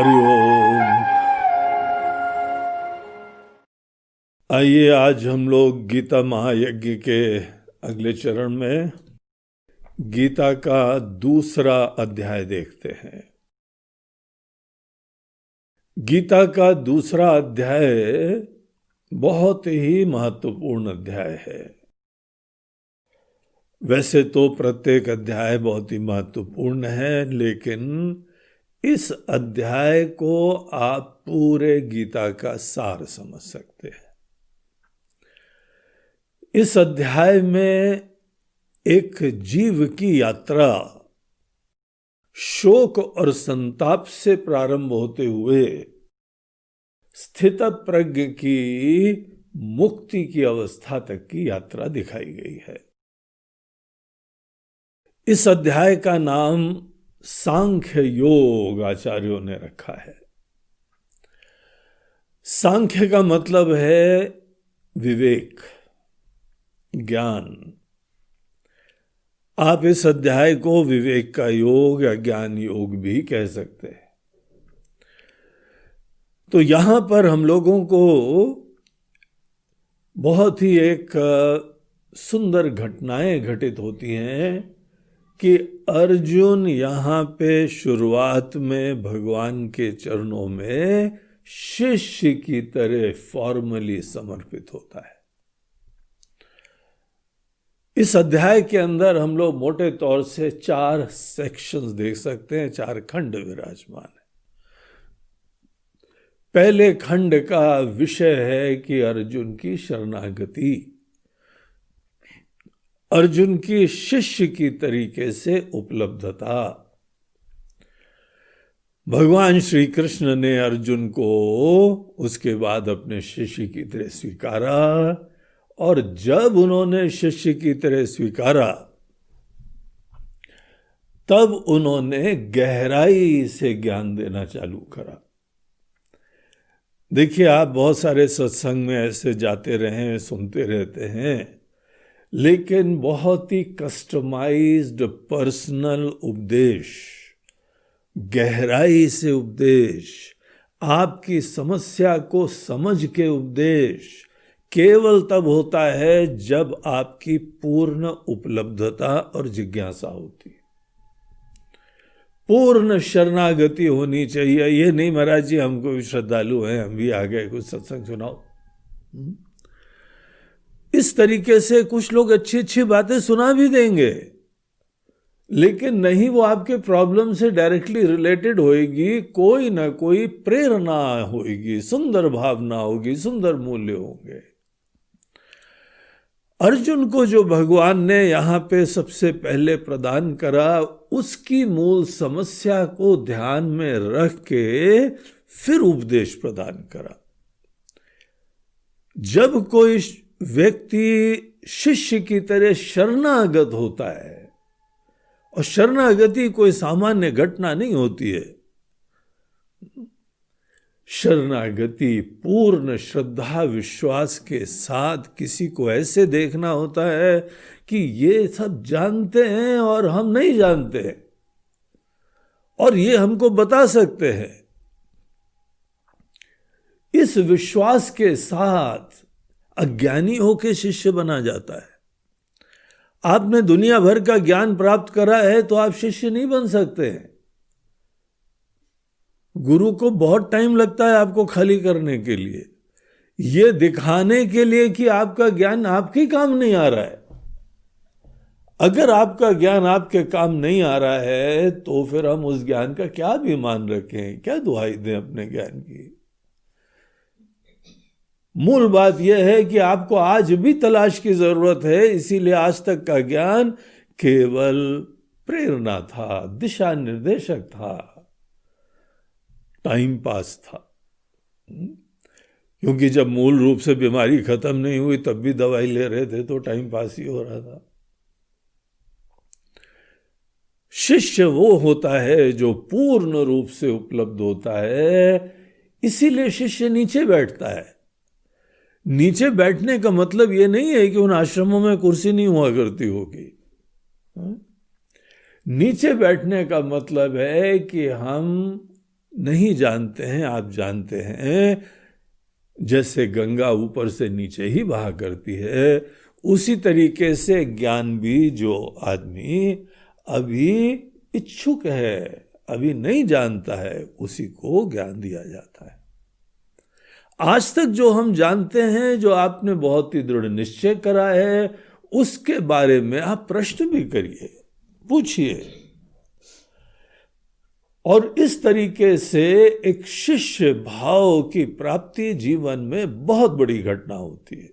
हरिओम। आइए आज हम लोग गीता महायज्ञ के अगले चरण में गीता का दूसरा अध्याय देखते हैं। गीता का दूसरा अध्याय बहुत ही महत्वपूर्ण अध्याय है। वैसे तो प्रत्येक अध्याय बहुत ही महत्वपूर्ण है, लेकिन इस अध्याय को आप पूरे गीता का सार समझ सकते हैं। इस अध्याय में एक जीव की यात्रा शोक और संताप से प्रारंभ होते हुए स्थितप्रज्ञ की मुक्ति की अवस्था तक की यात्रा दिखाई गई है। इस अध्याय का नाम सांख्य योग आचार्यों ने रखा है। सांख्य का मतलब है विवेक, ज्ञान। आप इस अध्याय को विवेक का योग या ज्ञान योग भी कह सकते हैं। तो यहां पर हम लोगों को बहुत ही एक सुंदर घटनाएं घटित होती हैं कि अर्जुन यहाँ पे शुरुआत में भगवान के चरणों में शिष्य की तरह फॉर्मली समर्पित होता है। इस अध्याय के अंदर हम लोग मोटे तौर से 4 सेक्शंस देख सकते हैं, 4 खंड विराजमान है। पहले खंड का विषय है कि अर्जुन की शरणागति, अर्जुन की शिष्य की तरीके से उपलब्धता। भगवान श्री कृष्ण ने अर्जुन को उसके बाद अपने शिष्य की तरह स्वीकारा, और जब उन्होंने शिष्य की तरह स्वीकारा तब उन्होंने गहराई से ज्ञान देना चालू करा। देखिए, आप बहुत सारे सत्संग में ऐसे जाते रहे, सुनते रहते हैं, लेकिन बहुत ही कस्टमाइज्ड पर्सनल उपदेश, गहराई से उपदेश, आपकी समस्या को समझ के उपदेश केवल तब होता है जब आपकी पूर्ण उपलब्धता और जिज्ञासा होती है। पूर्ण शरणागति होनी चाहिए। ये नहीं महाराज जी हमको भी श्रद्धालु हैं, हम भी आ गए, कुछ सत्संग सुनाओ। इस तरीके से कुछ लोग अच्छी अच्छी बातें सुना भी देंगे, लेकिन नहीं वो आपके प्रॉब्लम से डायरेक्टली रिलेटेड होएगी। कोई ना कोई प्रेरणा होगी, सुंदर भावना होगी, सुंदर मूल्य होंगे। अर्जुन को जो भगवान ने यहाँ पे सबसे पहले प्रदान करा, उसकी मूल समस्या को ध्यान में रख के फिर उपदेश प्रदान करा। जब कोई व्यक्ति शिष्य की तरह शरणागत होता है, और शरणागति कोई सामान्य घटना नहीं होती है। शरणागति पूर्ण श्रद्धा विश्वास के साथ किसी को ऐसे देखना होता है कि ये सब जानते हैं और हम नहीं जानते हैं, और ये हमको बता सकते हैं। इस विश्वास के साथ अज्ञानी होके शिष्य बना जाता है। आपने दुनिया भर का ज्ञान प्राप्त करा है तो आप शिष्य नहीं बन सकते हैं। गुरु को बहुत टाइम लगता है आपको खाली करने के लिए, ये दिखाने के लिए कि आपका ज्ञान आपके काम नहीं आ रहा है। अगर आपका ज्ञान आपके काम नहीं आ रहा है तो फिर हम उस ज्ञान का क्या अभिमान रखें, क्या दुहाई दें अपने ज्ञान की। मूल बात यह है कि आपको आज भी तलाश की जरूरत है। इसीलिए आज तक का ज्ञान केवल प्रेरणा था, दिशा निर्देशक था, टाइम पास था। क्योंकि जब मूल रूप से बीमारी खत्म नहीं हुई तब भी दवाई ले रहे थे तो टाइम पास ही हो रहा था। शिष्य वो होता है जो पूर्ण रूप से उपलब्ध होता है। इसीलिए शिष्य नीचे बैठता है। नीचे बैठने का मतलब ये नहीं है कि उन आश्रमों में कुर्सी नहीं हुआ करती होगी। नीचे बैठने का मतलब है कि हम नहीं जानते हैं, आप जानते हैं जैसे गंगा ऊपर से नीचे ही बहा करती है, उसी तरीके से ज्ञान भी जो आदमी अभी इच्छुक है, अभी नहीं जानता है, उसी को ज्ञान दिया जाता है। आज तक जो हम जानते हैं, जो आपने बहुत ही दृढ़ निश्चय करा है, उसके बारे में आप प्रश्न भी करिए, पूछिए। और इस तरीके से एक शिष्य भाव की प्राप्ति जीवन में बहुत बड़ी घटना होती है।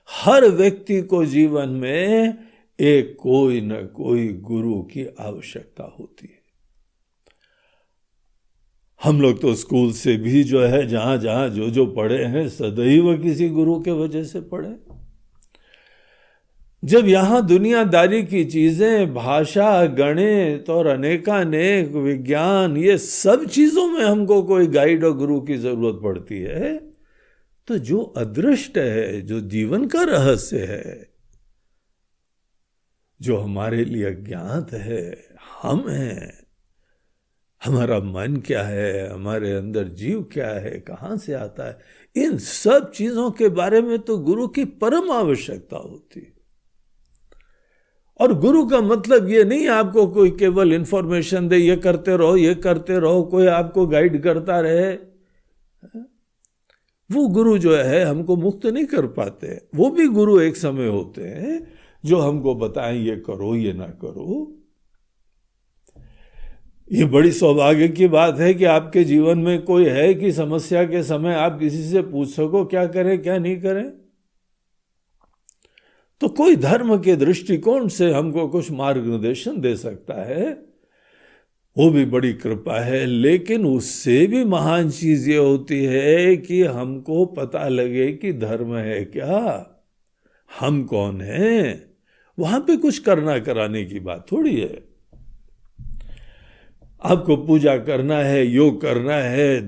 हर व्यक्ति को जीवन में एक कोई न कोई गुरु की आवश्यकता होती है। हम लोग तो स्कूल से भी जो है जहां जहां जो जो पढ़े हैं, सदैव किसी गुरु के वजह से पढ़े। जब यहां दुनियादारी की चीजें, भाषा, गणित और अनेकानेक विज्ञान, ये सब चीजों में हमको कोई गाइड और गुरु की जरूरत पड़ती है, तो जो अदृष्ट है, जो जीवन का रहस्य है, जो हमारे लिए अज्ञात है, हम हैं, हमारा मन क्या है, हमारे अंदर जीव क्या है, कहां से आता है, इन सब चीजों के बारे में तो गुरु की परम आवश्यकता होती है। और गुरु का मतलब ये नहीं आपको कोई केवल इंफॉर्मेशन दे, ये करते रहो, ये करते रहो, कोई आपको गाइड करता रहे। वो गुरु जो है हमको मुक्त नहीं कर पाते। वो भी गुरु एक समय होते हैं जो हमको बताएं ये करो, ये ना करो। ये बड़ी सौभाग्य की बात है कि आपके जीवन में कोई है कि समस्या के समय आप किसी से पूछ सको क्या करें क्या नहीं करें। तो कोई धर्म के दृष्टिकोण से हमको कुछ मार्गदर्शन दे सकता है, वो भी बड़ी कृपा है। लेकिन उससे भी महान चीज ये होती है कि हमको पता लगे कि धर्म है क्या, हम कौन हैं। वहां पे कुछ करना कराने की बात थोड़ी है। आपको पूजा करना है, योग करना है,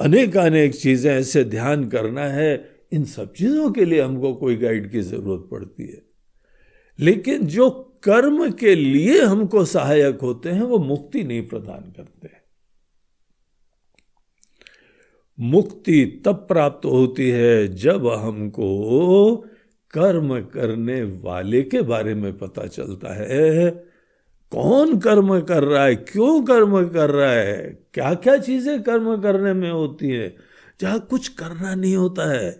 अनेक चीजें ऐसे ध्यान करना है, इन सब चीजों के लिए हमको कोई गाइड की जरूरत पड़ती है। लेकिन जो कर्म के लिए हमको सहायक होते हैं वो मुक्ति नहीं प्रदान करते। मुक्ति तब प्राप्त होती है जब हमको कर्म करने वाले के बारे में पता चलता है। कौन कर्म कर रहा है, क्यों कर्म कर रहा है, क्या क्या चीजें कर्म करने में होती है। जहां कुछ करना नहीं होता है,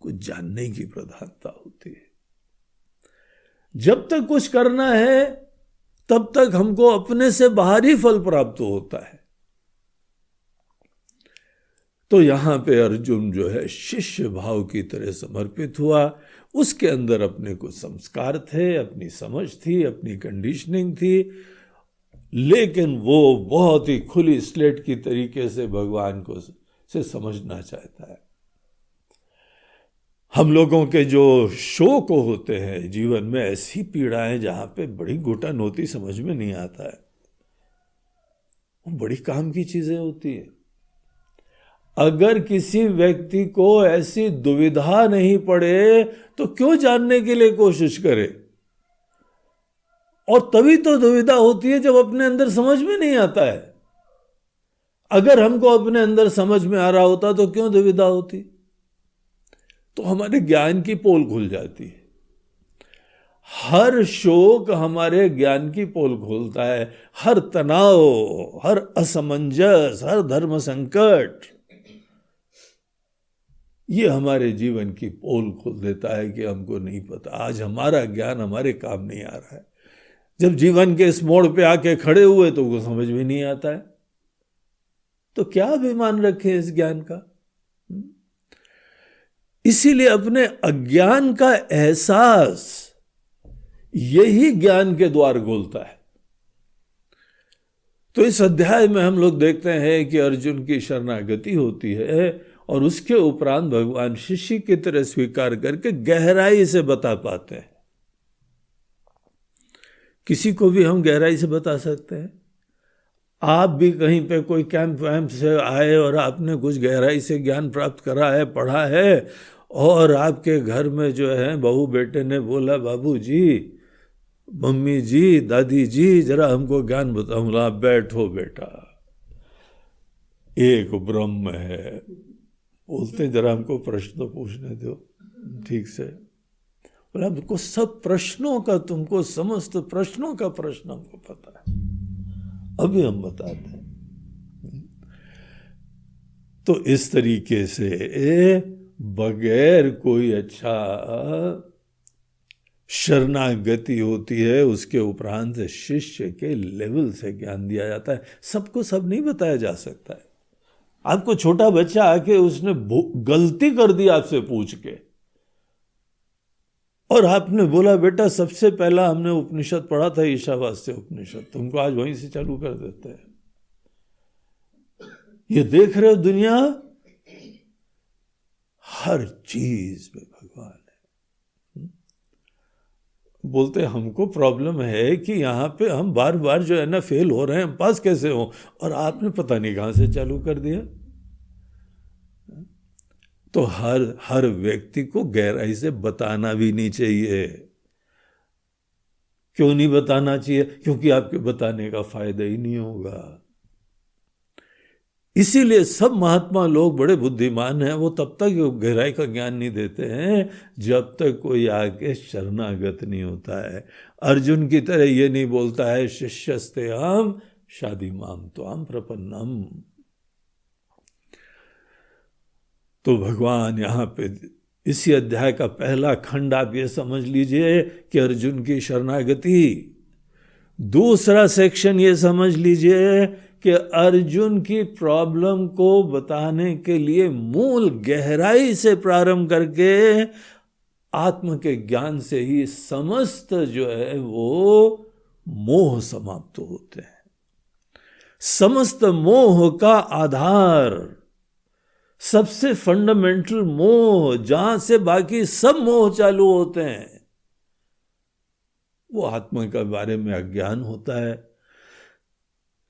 कुछ जानने की प्रधानता होती है। जब तक कुछ करना है तब तक हमको अपने से बाहर ही फल प्राप्त होता है। तो यहां पे अर्जुन जो है शिष्य भाव की तरह समर्पित हुआ। उसके अंदर अपने कुछ संस्कार थे, अपनी समझ थी, अपनी कंडीशनिंग थी, लेकिन वो बहुत ही खुली स्लेट की तरीके से भगवान को से समझना चाहता है। हम लोगों के जो शोक होते हैं जीवन में, ऐसी पीड़ाएं जहां पे बड़ी घुटन होती, समझ में नहीं आता है, वो बड़ी काम की चीजें होती है। अगर किसी व्यक्ति को ऐसी दुविधा नहीं पड़े तो क्यों जानने के लिए कोशिश करे। और तभी तो दुविधा होती है जब अपने अंदर समझ में नहीं आता है। अगर हमको अपने अंदर समझ में आ रहा होता तो क्यों दुविधा होती। तो हमारे ज्ञान की पोल खुल जाती है। हर शोक हमारे ज्ञान की पोल खोलता है। हर तनाव, हर असमंजस, हर धर्म संकट, ये हमारे जीवन की पोल खोल देता है कि हमको नहीं पता, आज हमारा ज्ञान हमारे काम नहीं आ रहा है। जब जीवन के इस मोड़ पे आके खड़े हुए तो वो समझ में नहीं आता है, तो क्या अभिमान रखे इस ज्ञान का। इसीलिए अपने अज्ञान का एहसास यही ज्ञान के द्वार खोलता है। तो इस अध्याय में हम लोग देखते हैं कि अर्जुन की शरणागति होती है और उसके उपरांत भगवान शिष्य की तरह स्वीकार करके गहराई से बता पाते हैं। किसी को भी हम गहराई से बता सकते हैं। आप भी कहीं पे कोई कैंप वैम्प से आए और आपने कुछ गहराई से ज्ञान प्राप्त करा है, पढ़ा है, और आपके घर में जो है बहू बेटे ने बोला बाबू जी मम्मी जी, दादी जी, जरा हमको ज्ञान बताओ। बोला बैठो बेटा, एक ब्रह्म है। बोलते जरा हमको प्रश्न तो पूछने दो ठीक से। बोला हमको सब प्रश्नों का, तुमको समस्त प्रश्नों का प्रश्न हमको पता है, अभी हम बताते हैं। तो इस तरीके से बगैर कोई अच्छा शरणागति होती है, उसके उपरांत शिष्य के लेवल से ज्ञान दिया जाता है। सबको सब नहीं बताया जा सकता है। आपको छोटा बच्चा आके उसने गलती कर दी आपसे पूछ के, और आपने बोला बेटा सबसे पहला हमने उपनिषद पढ़ा था ईशावास्य उपनिषद, तुमको आज वहीं से चालू कर देते हैं। ये देख रहे हो दुनिया, हर चीज में भगवान है। बोलते हमको प्रॉब्लम है कि यहाँ पे हम बार बार जो है ना फेल हो रहे हैं, हम पास कैसे हो, और आपने पता नहीं कहां से चालू कर दिया। तो हर व्यक्ति को गहराई से बताना भी नहीं चाहिए। क्यों नहीं बताना चाहिए? क्योंकि आपके बताने का फायदा ही नहीं होगा। इसीलिए सब महात्मा लोग बड़े बुद्धिमान हैं, वो तब तक गहराई का ज्ञान नहीं देते हैं जब तक कोई आके शरणागत नहीं होता है। अर्जुन की तरह ये नहीं बोलता है शिष्यस्ते हम शादी माम त्वाम प्रपन्नम। तो भगवान यहाँ पे इसी अध्याय का पहला खंड आप ये समझ लीजिए कि अर्जुन की शरणागति, दूसरा सेक्शन ये समझ लीजिए कि अर्जुन की प्रॉब्लम को बताने के लिए मूल गहराई से प्रारंभ करके आत्म के ज्ञान से ही समस्त जो है वो मोह समाप्त होते हैं। समस्त मोह का आधार, सबसे फंडामेंटल मोह, जहां से बाकी सब मोह चालू होते हैं, वो आत्मा के बारे में अज्ञान होता है।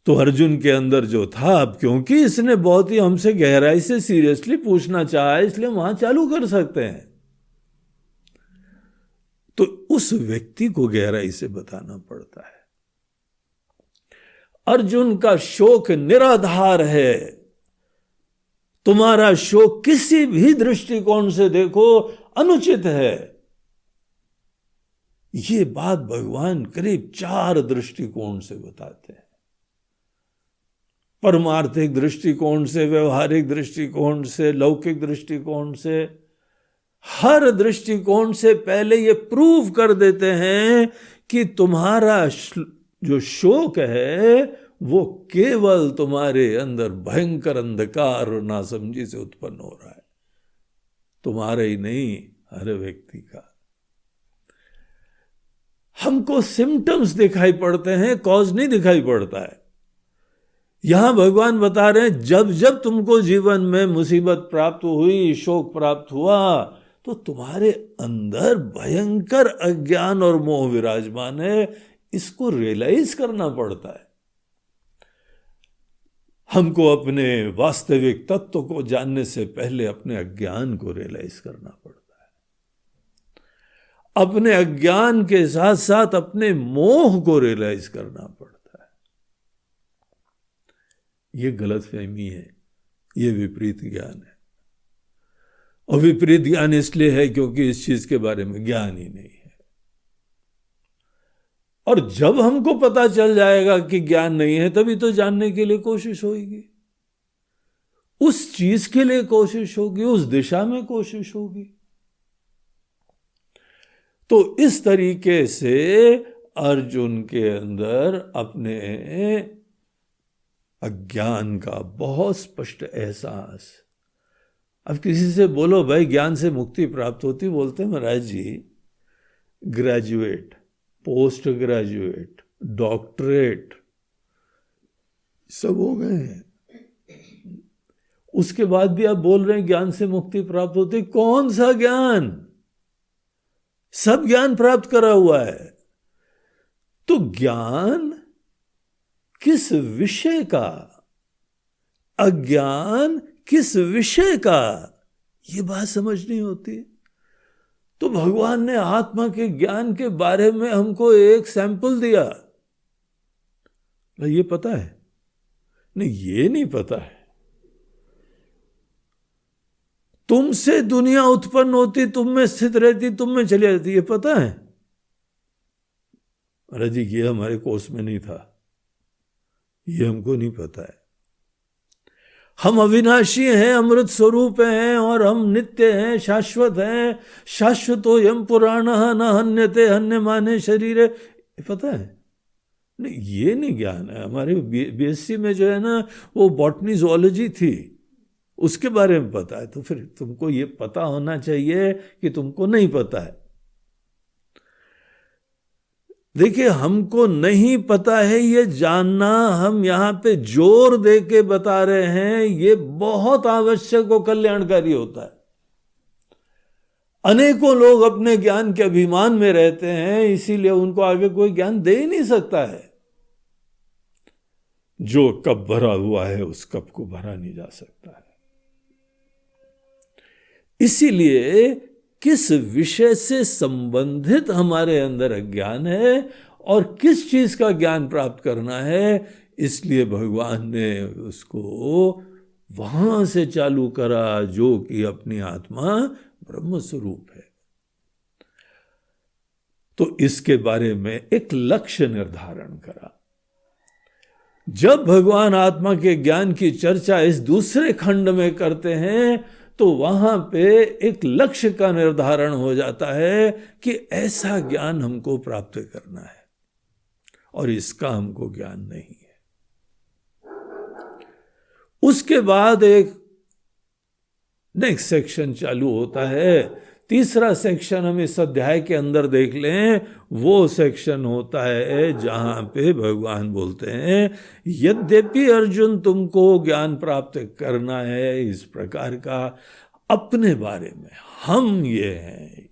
तो अर्जुन के अंदर जो था, अब क्योंकि इसने बहुत ही हमसे गहराई से सीरियसली पूछना चाहा, इसलिए वहां चालू कर सकते हैं। तो उस व्यक्ति को गहराई से बताना पड़ता है। अर्जुन का शोक निराधार है। तुम्हारा शोक किसी भी दृष्टिकोण से देखो अनुचित है। ये बात भगवान करीब 4 दृष्टिकोण से बताते हैं। परमार्थिक दृष्टिकोण से, व्यवहारिक दृष्टिकोण से, लौकिक दृष्टिकोण से, हर दृष्टिकोण से पहले ये प्रूव कर देते हैं कि तुम्हारा जो शोक है वो केवल तुम्हारे अंदर भयंकर अंधकार और नासमझी से उत्पन्न हो रहा है, तुम्हारे ही नहीं, हर व्यक्ति का। हमको सिम्टम्स दिखाई पड़ते हैं, कॉज नहीं दिखाई पड़ता है। यहां भगवान बता रहे हैं जब जब तुमको जीवन में मुसीबत प्राप्त हुई, शोक प्राप्त हुआ, तो तुम्हारे अंदर भयंकर अज्ञान और मोह विराजमान है। इसको रियलाइज करना पड़ता है। हमको अपने वास्तविक तत्व को जानने से पहले अपने अज्ञान को रियलाइज करना पड़ता है। अपने अज्ञान के साथ साथ अपने मोह को रियलाइज करना पड़ता है। ये गलतफहमी है, ये विपरीत ज्ञान है। और विपरीत ज्ञान इसलिए है क्योंकि इस चीज के बारे में ज्ञान ही नहीं है। और जब हमको पता चल जाएगा कि ज्ञान नहीं है, तभी तो जानने के लिए कोशिश होगी, उस चीज के लिए कोशिश होगी, उस दिशा में कोशिश होगी। तो इस तरीके से अर्जुन के अंदर अपने अज्ञान का बहुत स्पष्ट एहसास। अब किसी से बोलो भाई ज्ञान से मुक्ति प्राप्त होती, बोलते हैं महाराज जी ग्रेजुएट, पोस्ट ग्रेजुएट, डॉक्टरेट सब हो गए हैं, उसके बाद भी आप बोल रहे हैं ज्ञान से मुक्ति प्राप्त होती। कौन सा ज्ञान? सब ज्ञान प्राप्त करा हुआ है। तो ज्ञान किस विषय का, अज्ञान किस विषय का, ये बात समझ नहीं होती। तो भगवान ने आत्मा के ज्ञान के बारे में हमको एक सैंपल दिया, ये पता है? नहीं, ये नहीं पता है। तुमसे दुनिया उत्पन्न होती, तुम में स्थित रहती, तुम में चली जाती, ये पता है? अरे जी, ये हमारे कोर्स में नहीं था, ये हमको नहीं पता है। हम अविनाशी हैं, अमृत स्वरूप हैं, और हम नित्य हैं, शाश्वत हैं। शाश्वतो यम पुराण न हन्यते हन्यमाने शरीर, ये पता है? नहीं, ये नहीं ज्ञान है। हमारे बीएससी में जो है ना, वो बॉटनी ज़ूलॉजी थी, उसके बारे में पता है। तो फिर तुमको ये पता होना चाहिए कि तुमको नहीं पता है। देखिए, हमको नहीं पता है ये जानना, हम यहाँ पे जोर दे के बता रहे हैं, ये बहुत आवश्यक और कल्याणकारी होता है। अनेकों लोग अपने ज्ञान के अभिमान में रहते हैं, इसीलिए उनको आगे कोई ज्ञान दे ही नहीं सकता है। जो कप भरा हुआ है, उस कप को भरा नहीं जा सकता है। इसीलिए किस विषय से संबंधित हमारे अंदर अज्ञान है और किस चीज का ज्ञान प्राप्त करना है, इसलिए भगवान ने उसको वहां से चालू करा जो कि अपनी आत्मा ब्रह्म स्वरूप है। तो इसके बारे में एक लक्ष्य निर्धारण करा। जब भगवान आत्मा के ज्ञान की चर्चा इस दूसरे खंड में करते हैं, तो वहां पे एक लक्ष्य का निर्धारण हो जाता है कि ऐसा ज्ञान हमको प्राप्त करना है और इसका हमको ज्ञान नहीं है। उसके बाद एक नेक्स्ट सेक्शन चालू होता है। तीसरा सेक्शन हम इस अध्याय के अंदर देख लें, वो सेक्शन होता है जहां पे भगवान बोलते हैं, यद्यपि अर्जुन तुमको ज्ञान प्राप्त करना है इस प्रकार का अपने बारे में, हम ये हैं,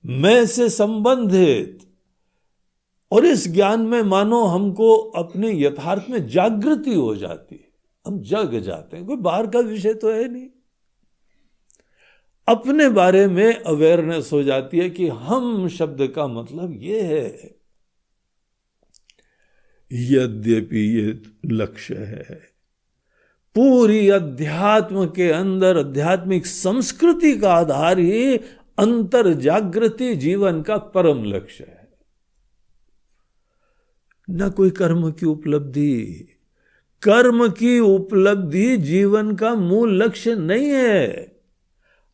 मैं से संबंधित, और इस ज्ञान में मानो हमको अपने यथार्थ में जागृति हो जाती है, हम जग जाते हैं। कोई बाहर का विषय तो है नहीं, अपने बारे में अवेयरनेस हो जाती है कि हम शब्द का मतलब ये है। यद्यपि ये लक्ष्य है, पूरी अध्यात्म के अंदर आध्यात्मिक संस्कृति का आधार ही अंतर जागृति जीवन का परम लक्ष्य है। न कोई कर्म की उपलब्धि, कर्म की उपलब्धि जीवन का मूल लक्ष्य नहीं है।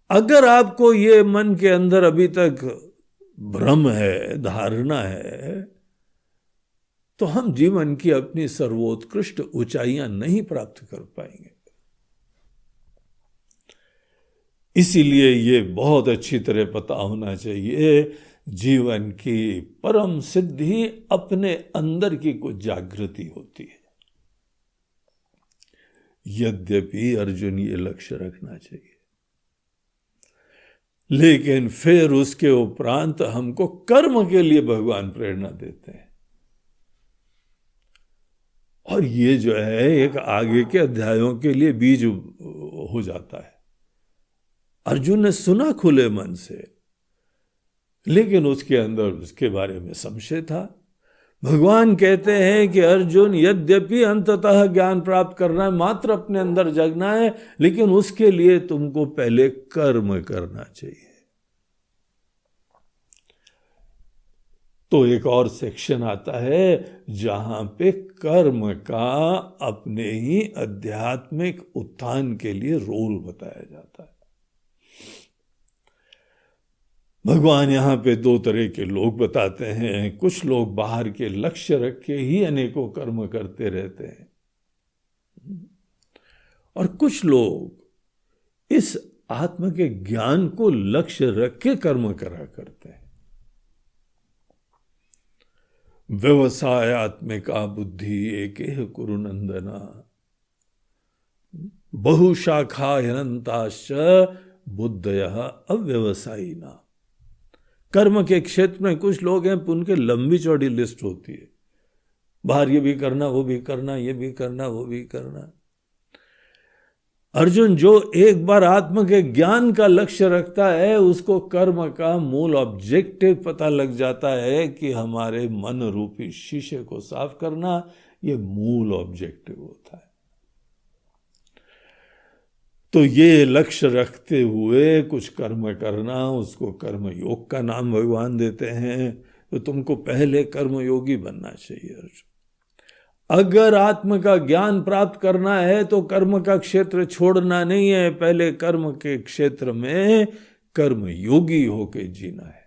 अगर आपको ये मन के अंदर अभी तक भ्रम है, धारणा है, तो हम जीवन की अपनी सर्वोत्कृष्ट ऊंचाइयां नहीं प्राप्त कर पाएंगे। इसीलिए ये बहुत अच्छी तरह पता होना चाहिए, जीवन की परम सिद्धि अपने अंदर की कुछ जागृति होती है। यद्यपि अर्जुन ये लक्ष्य रखना चाहिए, लेकिन फिर उसके उपरांत हमको कर्म के लिए भगवान प्रेरणा देते हैं। और ये जो है एक आगे के अध्यायों के लिए बीज हो जाता है। अर्जुन ने सुना खुले मन से, लेकिन उसके अंदर उसके बारे में संशय था। भगवान कहते हैं कि अर्जुन, यद्यपि अंततः ज्ञान प्राप्त करना है, मात्र अपने अंदर जगना है, लेकिन उसके लिए तुमको पहले कर्म करना चाहिए। तो एक और सेक्शन आता है जहां पे कर्म का अपने ही आध्यात्मिक उत्थान के लिए रोल बताया जाता है। भगवान यहाँ पे दो तरह के लोग बताते हैं। कुछ लोग बाहर के लक्ष्य रख के ही अनेकों कर्म करते रहते हैं, और कुछ लोग इस आत्मा के ज्ञान को लक्ष्य रख के कर्म करा करते हैं। व्यवसायात्मिका बुद्धि एकेह कुरु नंदना, बहुशाखा अनंताश्च बुद्धयः अव्यवसायिना। कर्म के क्षेत्र में कुछ लोग हैं, उनके लंबी चौड़ी लिस्ट होती है, बाहर ये भी करना, वो भी करना, ये भी करना, वो भी करना। अर्जुन, जो एक बार आत्म के ज्ञान का लक्ष्य रखता है उसको कर्म का मूल ऑब्जेक्टिव पता लग जाता है कि हमारे मन रूपी शीशे को साफ करना, ये मूल ऑब्जेक्टिव होता है। तो ये लक्ष्य रखते हुए कुछ कर्म करना, उसको कर्म योग का नाम भगवान देते हैं। तो तुमको पहले कर्म योगी बनना चाहिए अर्जुन। अगर आत्म का ज्ञान प्राप्त करना है तो कर्म का क्षेत्र छोड़ना नहीं है, पहले कर्म के क्षेत्र में कर्म योगी होके जीना है।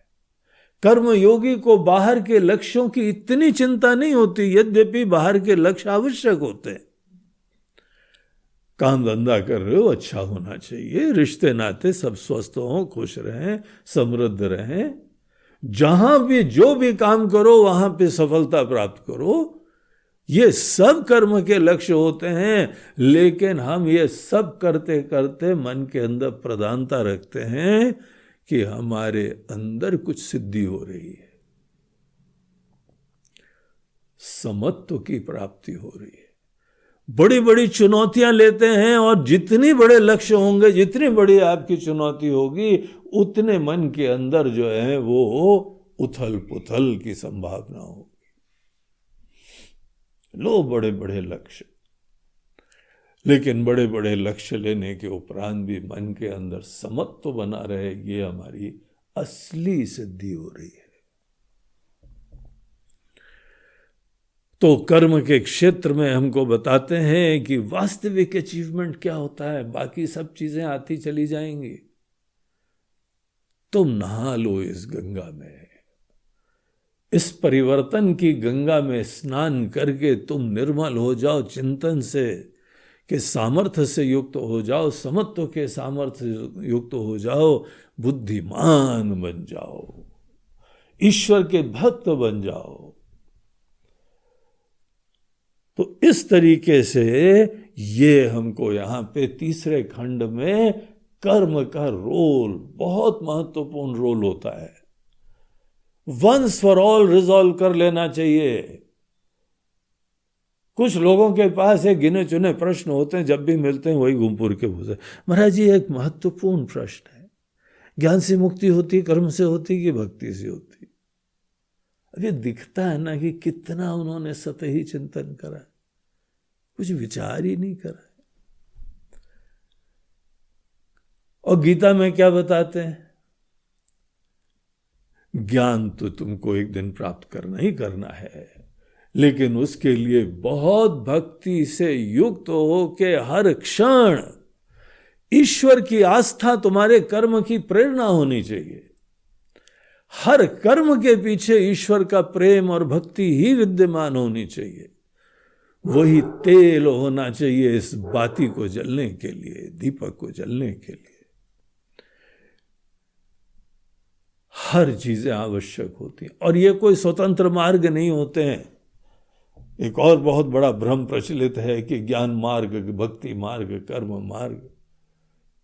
कर्म योगी को बाहर के लक्ष्यों की इतनी चिंता नहीं होती, यद्यपि बाहर के लक्ष्य आवश्यक होते हैं। काम धंधा कर रहे हो, अच्छा होना चाहिए, रिश्ते नाते सब स्वस्थ हों, खुश रहें, समृद्ध रहें, जहां भी जो भी काम करो वहां पे सफलता प्राप्त करो, ये सब कर्म के लक्ष्य होते हैं। लेकिन हम ये सब करते करते मन के अंदर प्रधानता रखते हैं कि हमारे अंदर कुछ सिद्धि हो रही है, समत्व की प्राप्ति हो रही है। बड़ी बड़ी चुनौतियां लेते हैं और जितनी बड़े लक्ष्य होंगे, जितनी बड़ी आपकी चुनौती होगी, उतने मन के अंदर जो है वो उथल पुथल की संभावना होगी। लो बड़े बड़े लक्ष्य, लेकिन बड़े बड़े लक्ष्य लेने के उपरांत भी मन के अंदर समत्व बना रहे, ये हमारी असली सिद्धि हो रही है। तो कर्म के क्षेत्र में हमको बताते हैं कि वास्तविक अचीवमेंट क्या होता है। बाकी सब चीजें आती चली जाएंगी। तुम नहा लो इस गंगा में, इस परिवर्तन की गंगा में स्नान करके तुम निर्मल हो जाओ, चिंतन से के सामर्थ्य से युक्त हो जाओ, समत्व के सामर्थ्य युक्त हो जाओ, बुद्धिमान बन जाओ, ईश्वर के भक्त बन जाओ। तो इस तरीके से ये हमको यहाँ पे तीसरे खंड में कर्म का रोल, बहुत महत्वपूर्ण रोल होता है। वंस फॉर ऑल रिजॉल्व कर लेना चाहिए। कुछ लोगों के पास एक गिने चुने प्रश्न होते हैं, जब भी मिलते हैं वही घूमपुर के पूछते, महाराज जी एक महत्वपूर्ण प्रश्न है, ज्ञान से मुक्ति होती, कर्म से होती कि भक्ति से होती? अब ये दिखता है ना कि कितना उन्होंने सतही चिंतन करा, कुछ विचार ही नहीं करा। और गीता में क्या बताते हैं? ज्ञान तो तुमको एक दिन प्राप्त करना ही करना है, लेकिन उसके लिए बहुत भक्ति से युक्त हो के हर क्षण ईश्वर की आस्था तुम्हारे कर्म की प्रेरणा होनी चाहिए। हर कर्म के पीछे ईश्वर का प्रेम और भक्ति ही विद्यमान होनी चाहिए। वही तेल होना चाहिए इस बाती को जलने के लिए, दीपक को जलने के लिए। हर चीजें आवश्यक होती हैं और ये कोई स्वतंत्र मार्ग नहीं होते हैं। एक और बहुत बड़ा भ्रम प्रचलित है कि ज्ञान मार्ग, भक्ति मार्ग, कर्म मार्ग,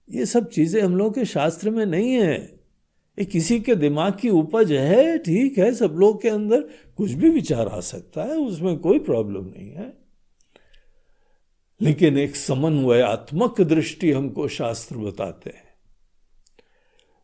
ये सब चीजें हम लोग के शास्त्र में नहीं है। ये किसी के दिमाग की उपज है, ठीक है, सब लोग के अंदर कुछ भी विचार आ सकता है, उसमें कोई प्रॉब्लम नहीं है। लेकिन एक समन्वयात्मक दृष्टि हमको शास्त्र बताते हैं,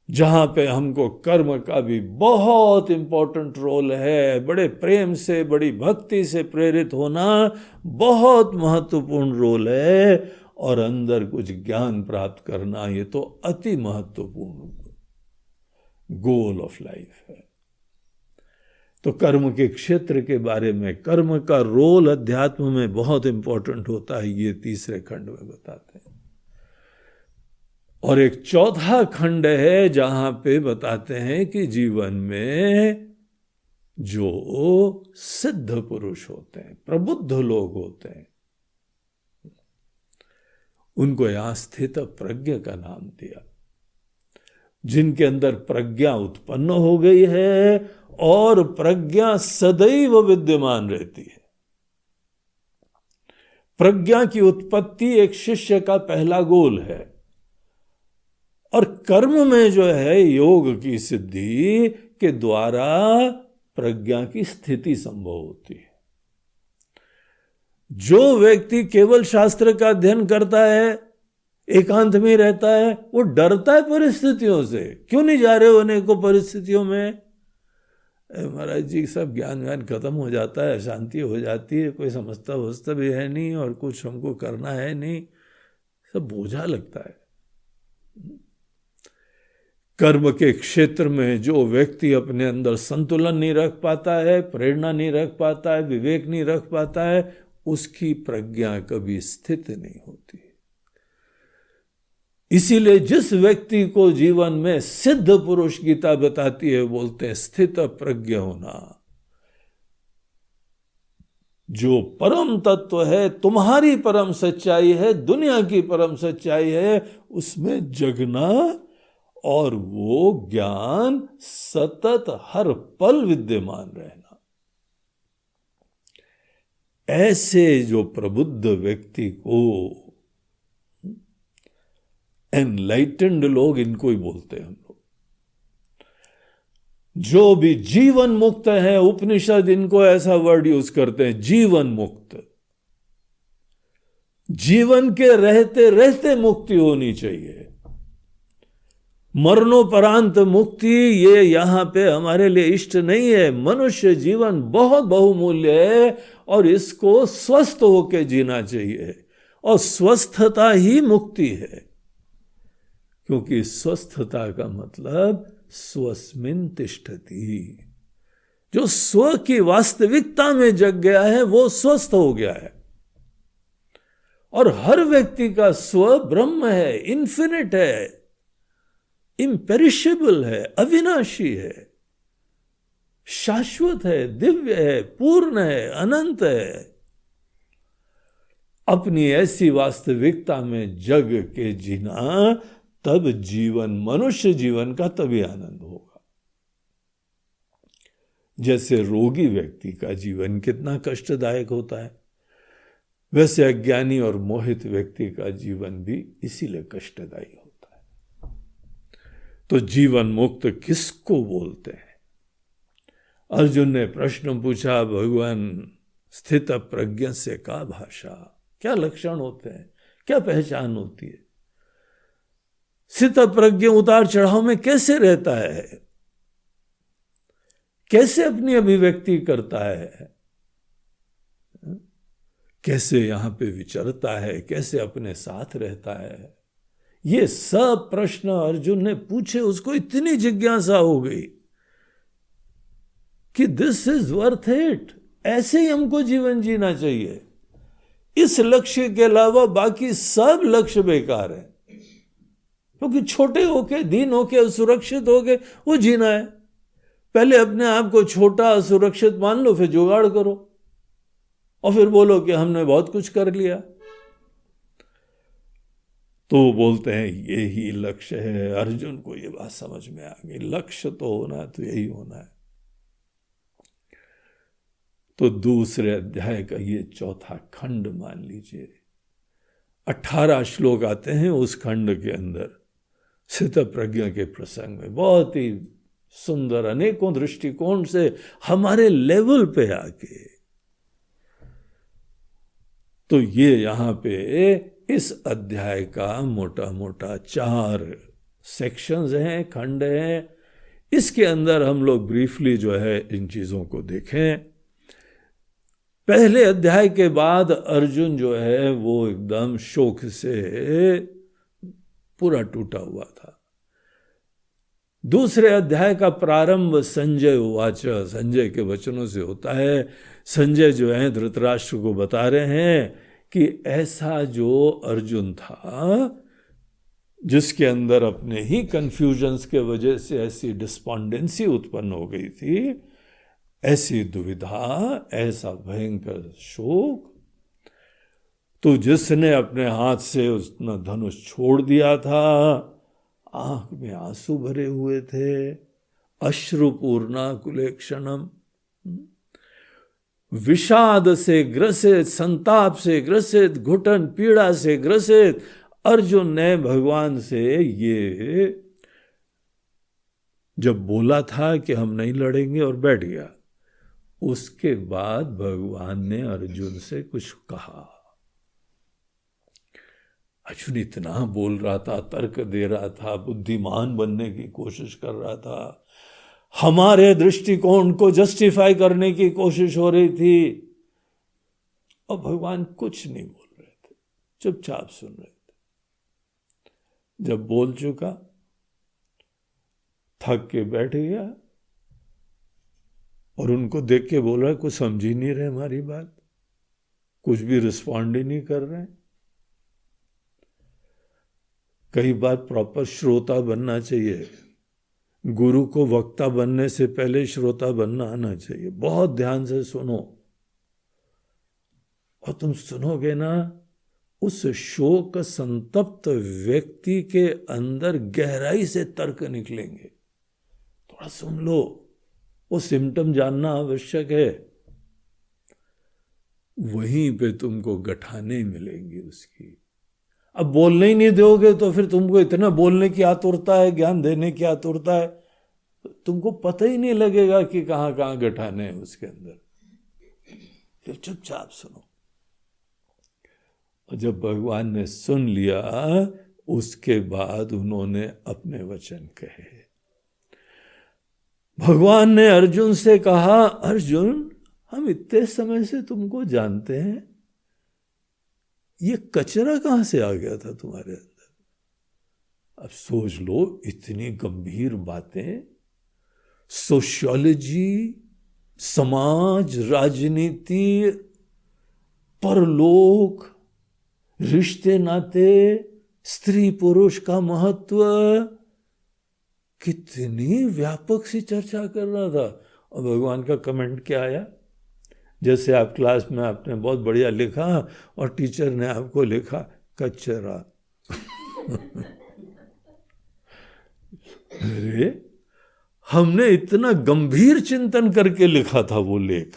जहां पे हमको कर्म का भी बहुत इंपॉर्टेंट रोल है। बड़े प्रेम से, बड़ी भक्ति से प्रेरित होना बहुत महत्वपूर्ण रोल है, और अंदर कुछ ज्ञान प्राप्त करना ये तो अति महत्वपूर्ण गोल ऑफ लाइफ है। तो कर्म के क्षेत्र के बारे में, कर्म का रोल अध्यात्म में बहुत इंपॉर्टेंट होता है, ये तीसरे खंड में बताते हैं। और एक चौथा खंड है जहां पे बताते हैं कि जीवन में जो सिद्ध पुरुष होते हैं, प्रबुद्ध लोग होते हैं, उनको यहां स्थित प्रज्ञ का नाम दिया। जिनके अंदर प्रज्ञा उत्पन्न हो गई है और प्रज्ञा सदैव विद्यमान रहती है। प्रज्ञा की उत्पत्ति एक शिष्य का पहला गोल है, और कर्म में जो है योग की सिद्धि के द्वारा प्रज्ञा की स्थिति संभव होती है। जो व्यक्ति केवल शास्त्र का अध्ययन करता है एकांत में रहता है, वो डरता है परिस्थितियों से। क्यों नहीं जा रहे होने को परिस्थितियों में? महाराज जी सब ज्ञान व्यान खत्म हो जाता है, शांति हो जाती है, कोई समझता वस्ता भी है नहीं और कुछ हमको करना है नहीं, सब बोझा लगता है। कर्म के क्षेत्र में जो व्यक्ति अपने अंदर संतुलन नहीं रख पाता है, प्रेरणा नहीं रख पाता है, विवेक नहीं रख पाता है, उसकी प्रज्ञा कभी स्थित नहीं होती। इसीलिए जिस व्यक्ति को जीवन में सिद्ध पुरुष गीता बताती है, बोलते हैं स्थित प्रज्ञ होना। जो परम तत्व है, तुम्हारी परम सच्चाई है, दुनिया की परम सच्चाई है, उसमें जगना और वो ज्ञान सतत हर पल विद्यमान रहना। ऐसे जो प्रबुद्ध व्यक्ति को एनलाइटेंड लोग, इनको ही बोलते हैं हम लोग। जो भी जीवन मुक्त है, उपनिषद इनको ऐसा वर्ड यूज करते हैं, जीवन मुक्त। जीवन के रहते रहते मुक्ति होनी चाहिए। मरणोपरांत मुक्ति ये यहां पे हमारे लिए इष्ट नहीं है। मनुष्य जीवन बहुत बहुमूल्य है और इसको स्वस्थ होकर जीना चाहिए, और स्वस्थता ही मुक्ति है। क्योंकि स्वस्थता का मतलब स्वस्मिन तिष्ठति। जो स्व की वास्तविकता में जग गया है वो स्वस्थ हो गया है। और हर व्यक्ति का स्व ब्रह्म है, इन्फिनिट है, इम्पेरिशेबल है, अविनाशी है, शाश्वत है, दिव्य है, पूर्ण है, अनंत है। अपनी ऐसी वास्तविकता में जग के जीना, तब जीवन, मनुष्य जीवन का तभी आनंद होगा। जैसे रोगी व्यक्ति का जीवन कितना कष्टदायक होता है, वैसे अज्ञानी और मोहित व्यक्ति का जीवन भी इसीलिए कष्टदायी होता है। तो जीवन मुक्त किसको बोलते हैं? अर्जुन ने प्रश्न पूछा, भगवान स्थित प्रज्ञ से का भाषा, क्या लक्षण होते हैं, क्या पहचान होती है? स्थित प्रज्ञ उतार चढ़ाव में कैसे रहता है, कैसे अपनी अभिव्यक्ति करता है, कैसे यहां पे विचरता है, कैसे अपने साथ रहता है? ये सब प्रश्न अर्जुन ने पूछे। उसको इतनी जिज्ञासा हो गई कि दिस इज वर्थ इट। ऐसे ही हमको जीवन जीना चाहिए। इस लक्ष्य के अलावा बाकी सब लक्ष्य बेकार है, क्योंकि छोटे होके, दीन होके, असुरक्षित होके वो जीना है। पहले अपने आप को छोटा असुरक्षित मान लो, फिर जुगाड़ करो और फिर बोलो कि हमने बहुत कुछ कर लिया। तो बोलते हैं ये ही लक्ष्य है। अर्जुन को ये बात समझ में आ गई, लक्ष्य तो होना है तो यही होना है। तो दूसरे अध्याय का ये चौथा खंड मान लीजिए, 18 श्लोक आते हैं उस खंड के अंदर स्थित प्रज्ञा के प्रसंग में। बहुत ही सुंदर, अनेकों दृष्टिकोण से हमारे लेवल पे आके। तो ये यहां पे इस अध्याय का मोटा मोटा 4 सेक्शंस हैं, खंड हैं। इसके अंदर हम लोग ब्रीफली जो है इन चीजों को देखें। पहले अध्याय के बाद अर्जुन जो है वो एकदम शोक से पूरा टूटा हुआ था। दूसरे अध्याय का प्रारंभ संजय उवाच, संजय के वचनों से होता है। संजय जो है धृतराष्ट्र को बता रहे हैं कि ऐसा जो अर्जुन था, जिसके अंदर अपने ही कंफ्यूजन्स के वजह से ऐसी डिस्पॉन्डेंसी उत्पन्न हो गई थी, ऐसी दुविधा, ऐसा भयंकर शोक, तो जिसने अपने हाथ से उसने धनुष छोड़ दिया था, आंख में आंसू भरे हुए थे, अश्रुपूर्णा कुलेक्षणम, विषाद से ग्रसित, संताप से ग्रसित, घुटन पीड़ा से ग्रसित अर्जुन ने भगवान से ये जब बोला था कि हम नहीं लड़ेंगे और बैठ गया, उसके बाद भगवान ने अर्जुन से कुछ कहा। अर्जुन इतना बोल रहा था, तर्क दे रहा था, बुद्धिमान बनने की कोशिश कर रहा था, हमारे दृष्टिकोण को जस्टिफाई करने की कोशिश हो रही थी, और भगवान कुछ नहीं बोल रहे थे, चुपचाप सुन रहे थे। जब बोल चुका, थक के बैठ गया और उनको देख के बोल रहा है, कुछ समझ ही नहीं रहे हमारी बात, कुछ भी रिस्पॉन्ड ही नहीं कर रहे। कई बार प्रॉपर श्रोता बनना चाहिए, गुरु को वक्ता बनने से पहले श्रोता बनना आना चाहिए। बहुत ध्यान से सुनो, और तुम सुनोगे ना, उस शोक संतप्त व्यक्ति के अंदर गहराई से तर्क निकलेंगे। थोड़ा सुन लो, वो सिम्टम जानना आवश्यक है, वहीं पे तुमको गठाने मिलेंगी उसकी। अब बोलने ही नहीं दोगे तो फिर तुमको इतना बोलने की आतुरता है, ज्ञान देने की आतुरता है, तुमको पता ही नहीं लगेगा कि कहाँ कहाँ गठाने हैं उसके अंदर। तो चुपचाप सुनो। और जब भगवान ने सुन लिया, उसके बाद उन्होंने अपने वचन कहे। भगवान ने अर्जुन से कहा, अर्जुन, हम इतने समय से तुमको जानते हैं, ये कचरा कहां से आ गया था तुम्हारे अंदर? अब सोच लो, इतनी गंभीर बातें, सोशियोलॉजी, समाज, राजनीति, परलोक, रिश्ते नाते, स्त्री पुरुष का महत्व, कितनी व्यापक सी चर्चा कर रहा था। और भगवान का कमेंट क्या आया? जैसे आप क्लास में आपने बहुत बढ़िया लिखा और टीचर ने आपको लिखा कचरा। अरे, हमने इतना गंभीर चिंतन करके लिखा था वो लेख,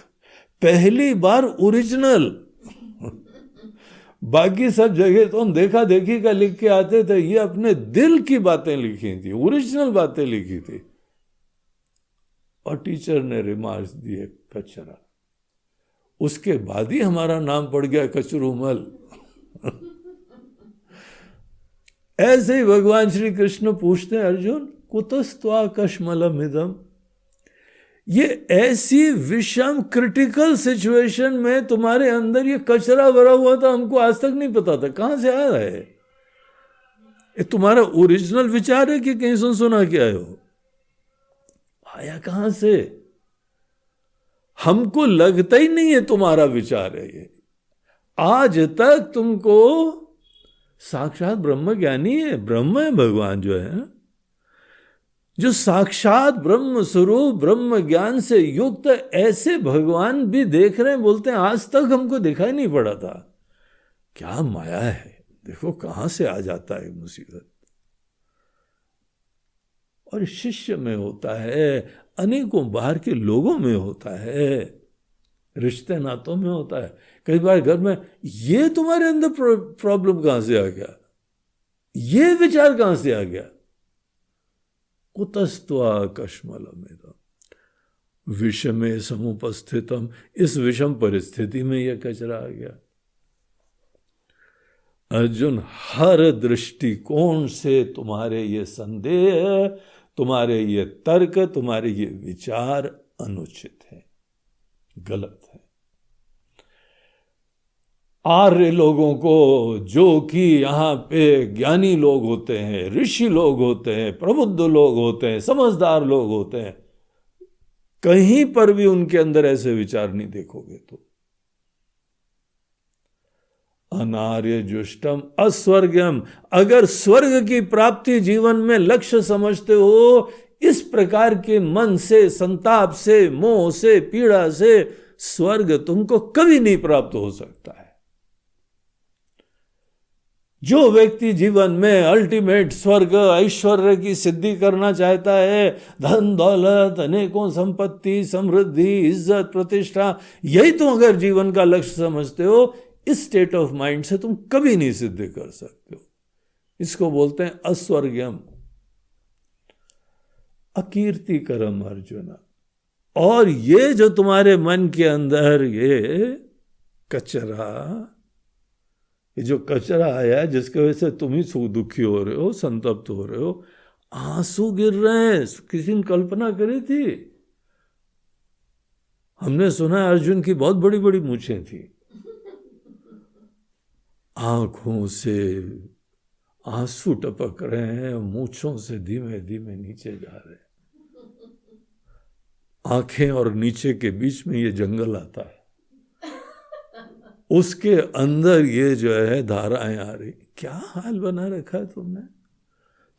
पहली बार ओरिजिनल। बाकी सब जगह तो हम देखा देखी का लिख के आते थे, ये अपने दिल की बातें लिखी थी, ओरिजिनल बातें लिखी थी। और टीचर ने रिमार्क्स दिए कचरा। उसके बाद ही हमारा नाम पड़ गया कचरूमल। ऐसे ही भगवान श्री कृष्ण पूछते हैं, अर्जुन कुतस्त्वा कश्मलमिदम्, ये ऐसी विषम क्रिटिकल सिचुएशन में तुम्हारे अंदर ये कचरा भरा हुआ था, हमको आज तक नहीं पता था, कहां से आया है? ये तुम्हारा ओरिजिनल विचार है कि कहीं सुन सुना के आए हो? आया कहां से? हमको लगता ही नहीं है तुम्हारा विचार है ये। आज तक तुमको साक्षात ब्रह्म ज्ञानी है, ब्रह्म है भगवान जो है, जो साक्षात ब्रह्म स्वरूप ब्रह्म ज्ञान से युक्त ऐसे भगवान भी देख रहे हैं, बोलते हैं आज तक हमको दिखाई नहीं पड़ा था। क्या माया है, देखो कहां से आ जाता है मुसीबत। और शिष्य में होता है, अनेकों बाहर के लोगों में होता है, रिश्ते नातों में होता है। कई बार घर में ये तुम्हारे अंदर प्रॉब्लम कहां से आ गया, ये विचार कहां से आ गया? कुतस्त्वा कश्मलमिदम् विषमे समुपस्थितम, इस विषम परिस्थिति में यह कचरा आ गया। अर्जुन, हर दृष्टिकोण से तुम्हारे ये संदेह, तुम्हारे ये तर्क, तुम्हारे ये विचार अनुचित है, गलत है। आर्य लोगों को, जो कि यहाँ पे ज्ञानी लोग होते हैं, ऋषि लोग होते हैं, प्रबुद्ध लोग होते हैं, समझदार लोग होते हैं, कहीं पर भी उनके अंदर ऐसे विचार नहीं देखोगे। तो अनार्य जुष्टम अस्वर्गम, अगर स्वर्ग की प्राप्ति जीवन में लक्ष्य समझते हो, इस प्रकार के मन से, संताप से, मोह से, पीड़ा से स्वर्ग तुमको कभी नहीं प्राप्त हो सकता है। जो व्यक्ति जीवन में अल्टीमेट स्वर्ग, ऐश्वर्य की सिद्धि करना चाहता है, धन दौलत, अनेकों संपत्ति, समृद्धि, इज्जत, प्रतिष्ठा, यही तुम अगर जीवन का लक्ष्य समझते हो, इस स्टेट ऑफ माइंड से तुम कभी नहीं सिद्ध कर सकते हो। इसको बोलते हैं अस्वर्गम, अकीर्तिकरम अर्जुन। और ये जो तुम्हारे मन के अंदर ये कचरा, ये जो कचरा आया है जिसकी वजह से तुम ही दुखी हो रहे हो, संतप्त हो रहे हो, आंसू गिर रहे हैं, किसी ने कल्पना करी थी? हमने सुना है अर्जुन की बहुत बड़ी बड़ी मूछें थी, आंखों से आंसू टपक रहे हैं, मूछों से धीमे धीमे नीचे जा रहे हैं। आंखें और नीचे के बीच में ये जंगल आता है, उसके अंदर ये जो है धाराएं आ रही। क्या हाल बना रखा है तुमने?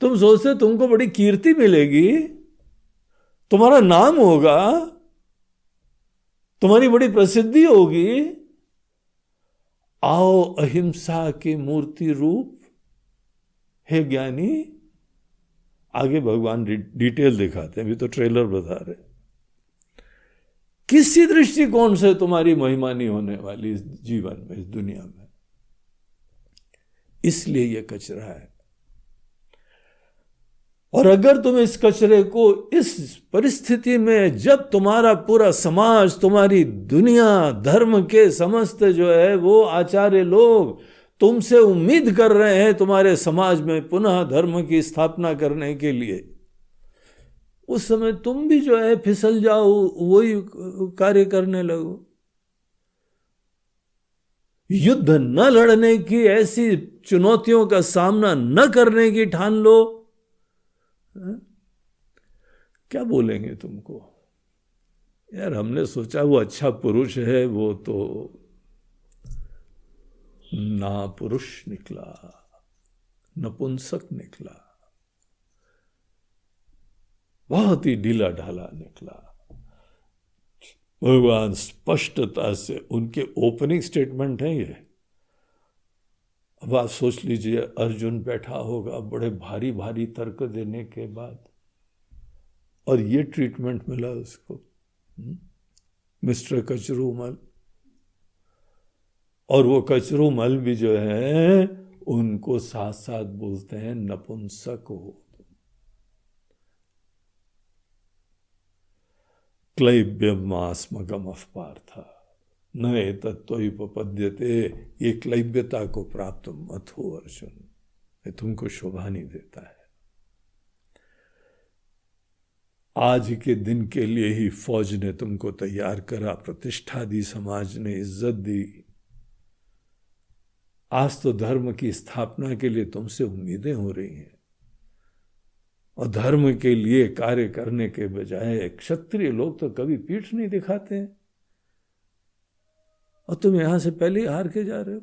तुम सोचते तुमको बड़ी कीर्ति मिलेगी, तुम्हारा नाम होगा, तुम्हारी बड़ी प्रसिद्धि होगी। आओ अहिंसा की मूर्ति रूप हे ज्ञानी। आगे भगवान डिटेल दिखाते हैं, अभी तो ट्रेलर बता रहे। किसी दृष्टिकोण से तुम्हारी महिमा नहीं होने वाली इस जीवन में, इस दुनिया में। इसलिए यह कचरा है। और अगर तुम इस कचरे को इस परिस्थिति में, जब तुम्हारा पूरा समाज, तुम्हारी दुनिया, धर्म के समस्त जो है वो आचार्य लोग तुमसे उम्मीद कर रहे हैं तुम्हारे समाज में पुनः धर्म की स्थापना करने के लिए, उस समय तुम भी जो है फिसल जाओ, वही कार्य करने लगो। युद्ध न लड़ने की, ऐसी चुनौतियों का सामना न करने की ठान लो, क्या बोलेंगे तुमको? यार हमने सोचा वो अच्छा पुरुष है, वो तो ना पुरुष निकला, नपुंसक निकला, बहुत ही ढीला ढाला निकला। भगवान स्पष्टता से, उनके ओपनिंग स्टेटमेंट है ये। अब आप सोच लीजिए, अर्जुन बैठा होगा बड़े भारी भारी तर्क देने के बाद, और ये ट्रीटमेंट मिला उसको, मिस्टर कचरूमल। और वो कचरूमल भी जो है उनको साथ साथ बोलते हैं नपुंसक हो। क्लैब्यमास्मगम पार्थ न एतत्त्वोपपद्यते। ये क्लैब्यता को प्राप्त मत हो अर्जुन, ये तुमको शोभा नहीं देता है। आज के दिन के लिए ही फौज ने तुमको तैयार करा, प्रतिष्ठा दी, समाज ने इज्जत दी। आज तो धर्म की स्थापना के लिए तुमसे उम्मीदें हो रही हैं, और धर्म के लिए कार्य करने के बजाय क्षत्रिय लोग तो कभी पीठ नहीं दिखाते हैं, और तुम यहां से पहले ही हार के जा रहे हो।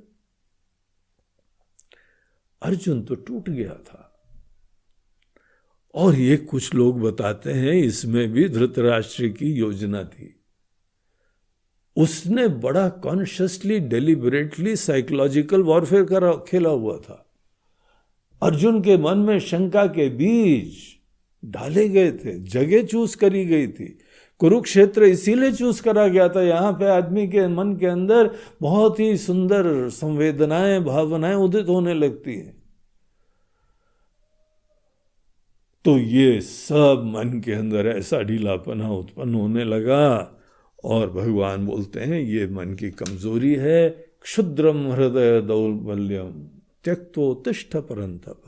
अर्जुन तो टूट गया था। और ये कुछ लोग बताते हैं इसमें भी धृतराष्ट्र की योजना थी। उसने बड़ा कॉन्शियसली, डेलिबरेटली साइकोलॉजिकल वॉरफेयर खेला हुआ था। अर्जुन के मन में शंका के बीज डाले गए थे, जगह चूज करी गई थी। कुरुक्षेत्र इसीलिए चूज करा गया था, यहां पे आदमी के मन के अंदर बहुत ही सुंदर संवेदनाएं, भावनाएं उदित होने लगती हैं। तो ये सब मन के अंदर ऐसा ढीलापना उत्पन्न होने लगा, और भगवान बोलते हैं ये मन की कमजोरी है। क्षुद्रम हृदय दौर्बल्यम त्यक्तोत्तिष्ठ परंतप।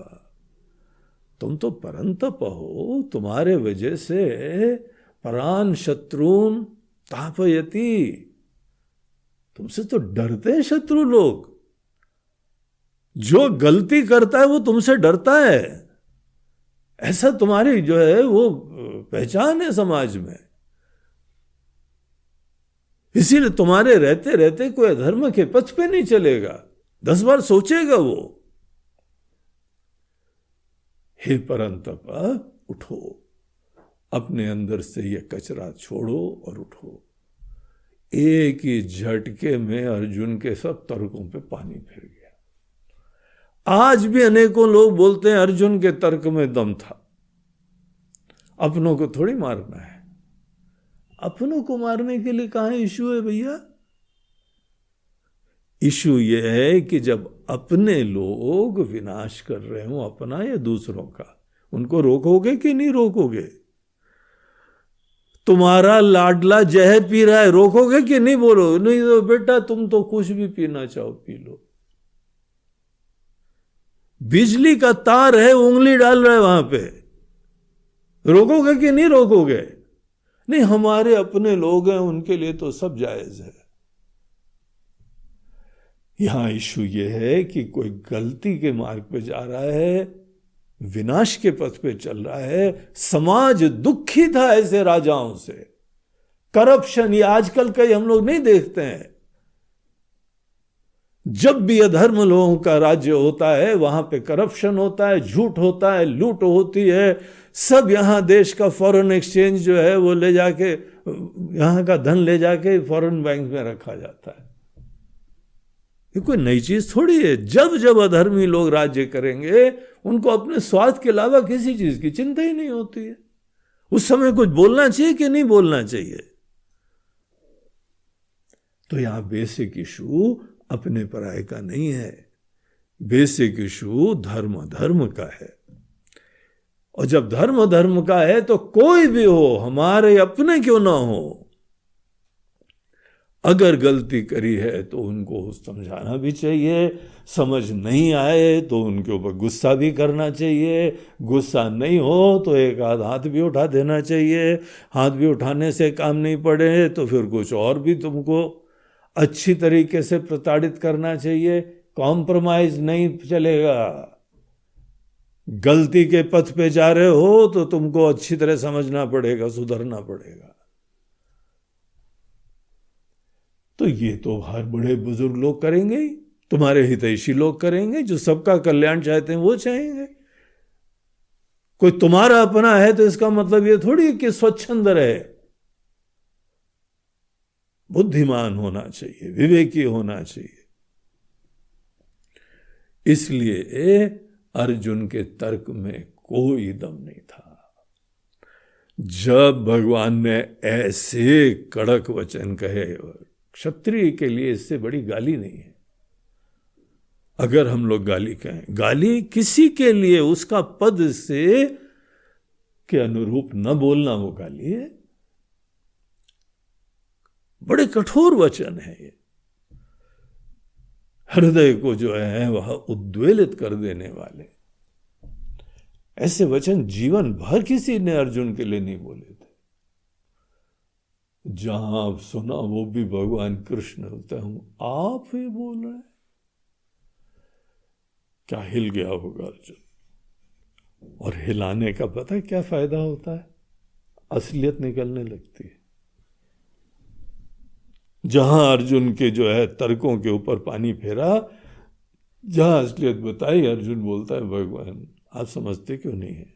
तुम तो परंतप हो, तुम्हारे वजह से परान शत्रुन तापयति। तुमसे तो डरते हैं शत्रु लोग। जो गलती करता है वो तुमसे डरता है, ऐसा तुम्हारी जो है वो पहचान है समाज में। इसीलिए तुम्हारे रहते रहते कोई अधर्म के पथ पे नहीं चलेगा, 10 बार सोचेगा वो। हे परंतप, उठो, अपने अंदर से ये कचरा छोड़ो और उठो। एक ही झटके में अर्जुन के सब तर्कों पे पानी फिर गया। आज भी अनेकों लोग बोलते हैं अर्जुन के तर्क में दम था, अपनों को थोड़ी मारना है। अपनों को मारने के लिए कहां इशू है भैया? इशू ये है कि जब अपने लोग विनाश कर रहे हो, अपना या दूसरों का, उनको रोकोगे कि नहीं रोकोगे? तुम्हारा लाडला जहर पी रहा है, रोकोगे कि नहीं? बोलो नहीं तो बेटा तुम तो कुछ भी पीना चाहो पी लो। बिजली का तार है, उंगली डाल रहे वहां पे, रोकोगे कि नहीं रोकोगे? नहीं, हमारे अपने लोग हैं, उनके लिए तो सब जायज है। यहां इशू ये है कि कोई गलती के मार्ग पे जा रहा है, विनाश के पथ पे चल रहा है। समाज दुखी था ऐसे राजाओं से। करप्शन, ये आजकल का हम लोग नहीं देखते हैं। जब भी अधर्म लोगों का राज्य होता है, वहां पे करप्शन होता है, झूठ होता है, लूट होती है। सब यहां देश का फॉरेन एक्सचेंज जो है वो ले जाके, यहां का धन ले जाके फॉरेन बैंक में रखा जाता है। ये कोई नई चीज थोड़ी है। जब जब अधर्मी लोग राज्य करेंगे, उनको अपने स्वार्थ के अलावा किसी चीज की चिंता ही नहीं होती है। उस समय कुछ बोलना चाहिए कि नहीं बोलना चाहिए। तो यहां बेसिक इशू अपने पराये का नहीं है, बेसिक इशू धर्म धर्म का है। और जब धर्म धर्म का है तो कोई भी हो, हमारे अपने क्यों ना हो, अगर गलती करी है तो उनको समझाना भी चाहिए। समझ नहीं आए तो उनके ऊपर गुस्सा भी करना चाहिए। गुस्सा नहीं हो तो एक आध हाथ भी उठा देना चाहिए। हाथ भी उठाने से काम नहीं पड़े तो फिर कुछ और भी तुमको अच्छी तरीके से प्रताड़ित करना चाहिए। कॉम्प्रोमाइज नहीं चलेगा। गलती के पथ पे जा रहे हो तो तुमको अच्छी तरह समझना पड़ेगा, सुधरना पड़ेगा। तो ये तो हर बड़े बुजुर्ग लोग करेंगे ही, तुम्हारे हितैषी लोग करेंगे, जो सबका कल्याण चाहते हैं वो चाहेंगे। कोई तुम्हारा अपना है तो इसका मतलब ये थोड़ी कि स्वच्छंद रहे। बुद्धिमान होना चाहिए, विवेकी होना चाहिए। इसलिए अर्जुन के तर्क में कोई दम नहीं था। जब भगवान ने ऐसे कड़क वचन कहे, क्षत्रिय के लिए इससे बड़ी गाली नहीं है। अगर हम लोग गाली कहें, गाली किसी के लिए उसका पद से के अनुरूप न बोलना वो गाली है। बड़े कठोर वचन है ये, हृदय को जो है वह उद्वेलित कर देने वाले। ऐसे वचन जीवन भर किसी ने अर्जुन के लिए नहीं बोले थे। जहां आप सुना वो भी भगवान कृष्ण होता हूं, आप ही बोल रहे हैं। क्या हिल गया होगा अर्जुन। और हिलाने का पता है क्या फायदा होता है? असलियत निकलने लगती है। जहां अर्जुन के जो है तर्कों के ऊपर पानी फेरा, जहां असलियत बताई, अर्जुन बोलता है भगवान आप समझते क्यों नहीं है?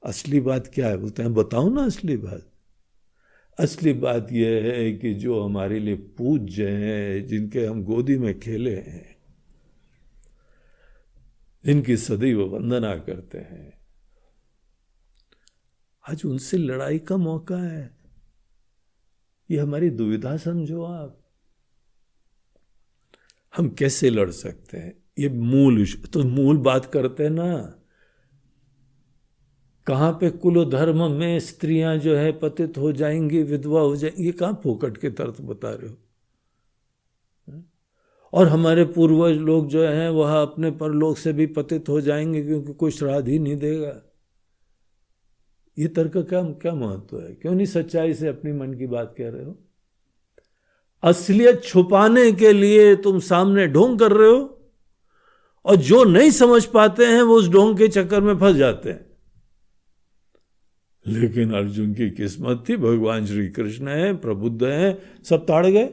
असली बात क्या है? बोलते हैं बताओ ना असली बात। असली बात यह है कि जो हमारे लिए पूज्य हैं, जिनके हम गोदी में खेले हैं, जिनकी सदैव वंदना करते हैं, आज उनसे लड़ाई का मौका है। ये हमारी दुविधा समझो आप। हम कैसे लड़ सकते हैं? ये मूल तो मूल बात करते हैं ना। कहां पे कुल धर्म में स्त्रियां जो है पतित हो जाएंगी, विधवा हो जाएंगी, ये कहां फोकट के तर्क बता रहे हो? और हमारे पूर्वज लोग जो हैं वह अपने परलोक से भी पतित हो जाएंगे क्योंकि कोई श्राद्ध ही नहीं देगा। ये तर्क का क्या महत्व है? क्यों नहीं सच्चाई से अपनी मन की बात कह रहे हो? असलियत छुपाने के लिए तुम सामने ढोंग कर रहे हो, और जो नहीं समझ पाते हैं वो उस ढोंग के चक्कर में फंस जाते हैं। लेकिन अर्जुन की किस्मत थी, भगवान श्री कृष्ण है, प्रबुद्ध हैं, सब ताड़ गए।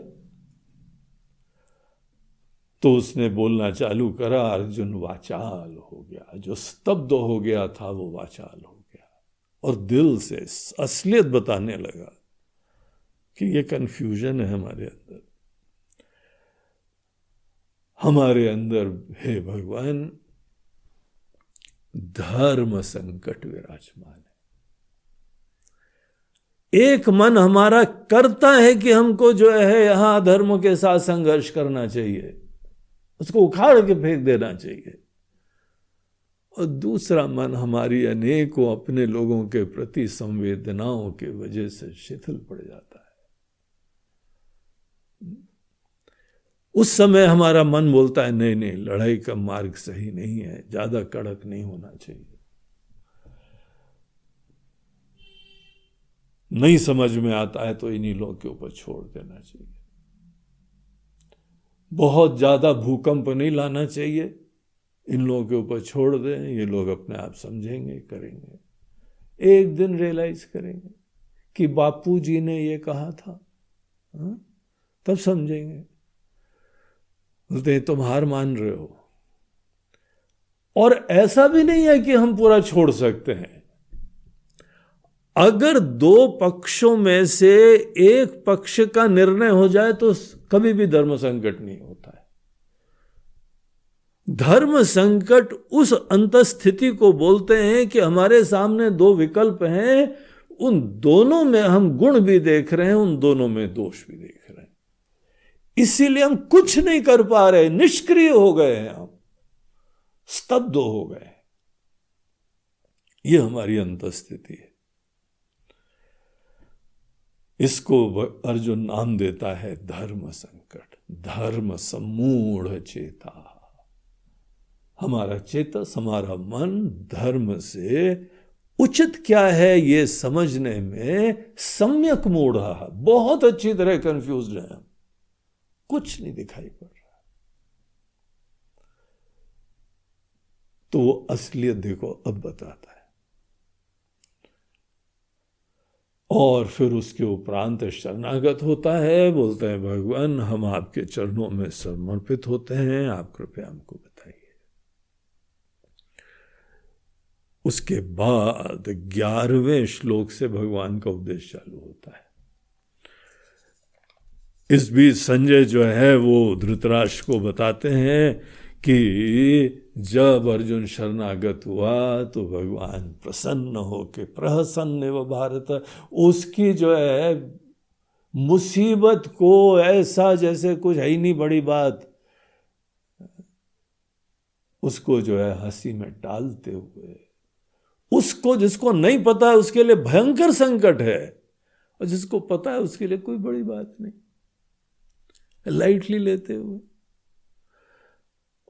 तो उसने बोलना चालू करा, अर्जुन वाचाल हो गया। जो स्तब्ध हो गया था वो वाचाल हो गया, और दिल से असलियत बताने लगा कि ये कंफ्यूजन है हमारे अंदर। हमारे अंदर हे भगवान धर्म संकट विराजमान है। एक मन हमारा करता है कि हमको जो है यहां धर्म के साथ संघर्ष करना चाहिए, उसको उखाड़ के फेंक देना चाहिए। और दूसरा मन हमारी अनेकों अपने लोगों के प्रति संवेदनाओं के वजह से शिथिल पड़ जाता है। उस समय हमारा मन बोलता है नहीं नहीं, लड़ाई का मार्ग सही नहीं है, ज्यादा कड़क नहीं होना चाहिए, नहीं समझ में आता है तो इन्हीं लोगों के ऊपर छोड़ देना चाहिए, बहुत ज्यादा भूकंप नहीं लाना चाहिए, इन लोगों के ऊपर छोड़ दें, ये लोग अपने आप समझेंगे, करेंगे, एक दिन रियलाइज करेंगे कि बापू जी ने ये कहा था, तब समझेंगे। बोलते हैं तुम हार मान रहे हो। और ऐसा भी नहीं है कि हम पूरा छोड़ सकते हैं। अगर दो पक्षों में से एक पक्ष का निर्णय हो जाए तो कभी भी धर्म संकट नहीं होता है। धर्म संकट उस अंतस्थिति को बोलते हैं कि हमारे सामने दो विकल्प हैं, उन दोनों में हम गुण भी देख रहे हैं, उन दोनों में दोष भी देख रहे हैं, इसीलिए हम कुछ नहीं कर पा रहे, निष्क्रिय हो गए हैं, हम स्तब्ध हो गए। यह हमारी अंतस्थिति है। इसको अर्जुन नाम देता है धर्म संकट। धर्म सम्मूढ़ चेता, हमारा चेतस, हमारा मन धर्म से उचित क्या है ये समझने में सम्यक मूढ़ा है, बहुत अच्छी तरह कंफ्यूज्ड है, कुछ नहीं दिखाई पड़ रहा। तो वो असलियत देखो अब बताता है। और फिर उसके उपरांत शरणागत होता है, बोलते हैं भगवान हम आपके चरणों में समर्पित होते हैं, आप कृपया हमको बताइए। उसके बाद 11वें श्लोक से भगवान का उपदेश चालू होता है। इस बीच संजय जो है वो धृतराष्ट्र को बताते हैं कि जब अर्जुन शरणागत हुआ तो भगवान प्रसन्न होके, प्रसन्न व भारत, उसकी जो है मुसीबत को ऐसा जैसे कुछ है ही नहीं बड़ी बात, उसको जो है हंसी में टालते हुए, उसको जिसको नहीं पता है उसके लिए भयंकर संकट है, और जिसको पता है उसके लिए कोई बड़ी बात नहीं, लाइटली लेते हुए।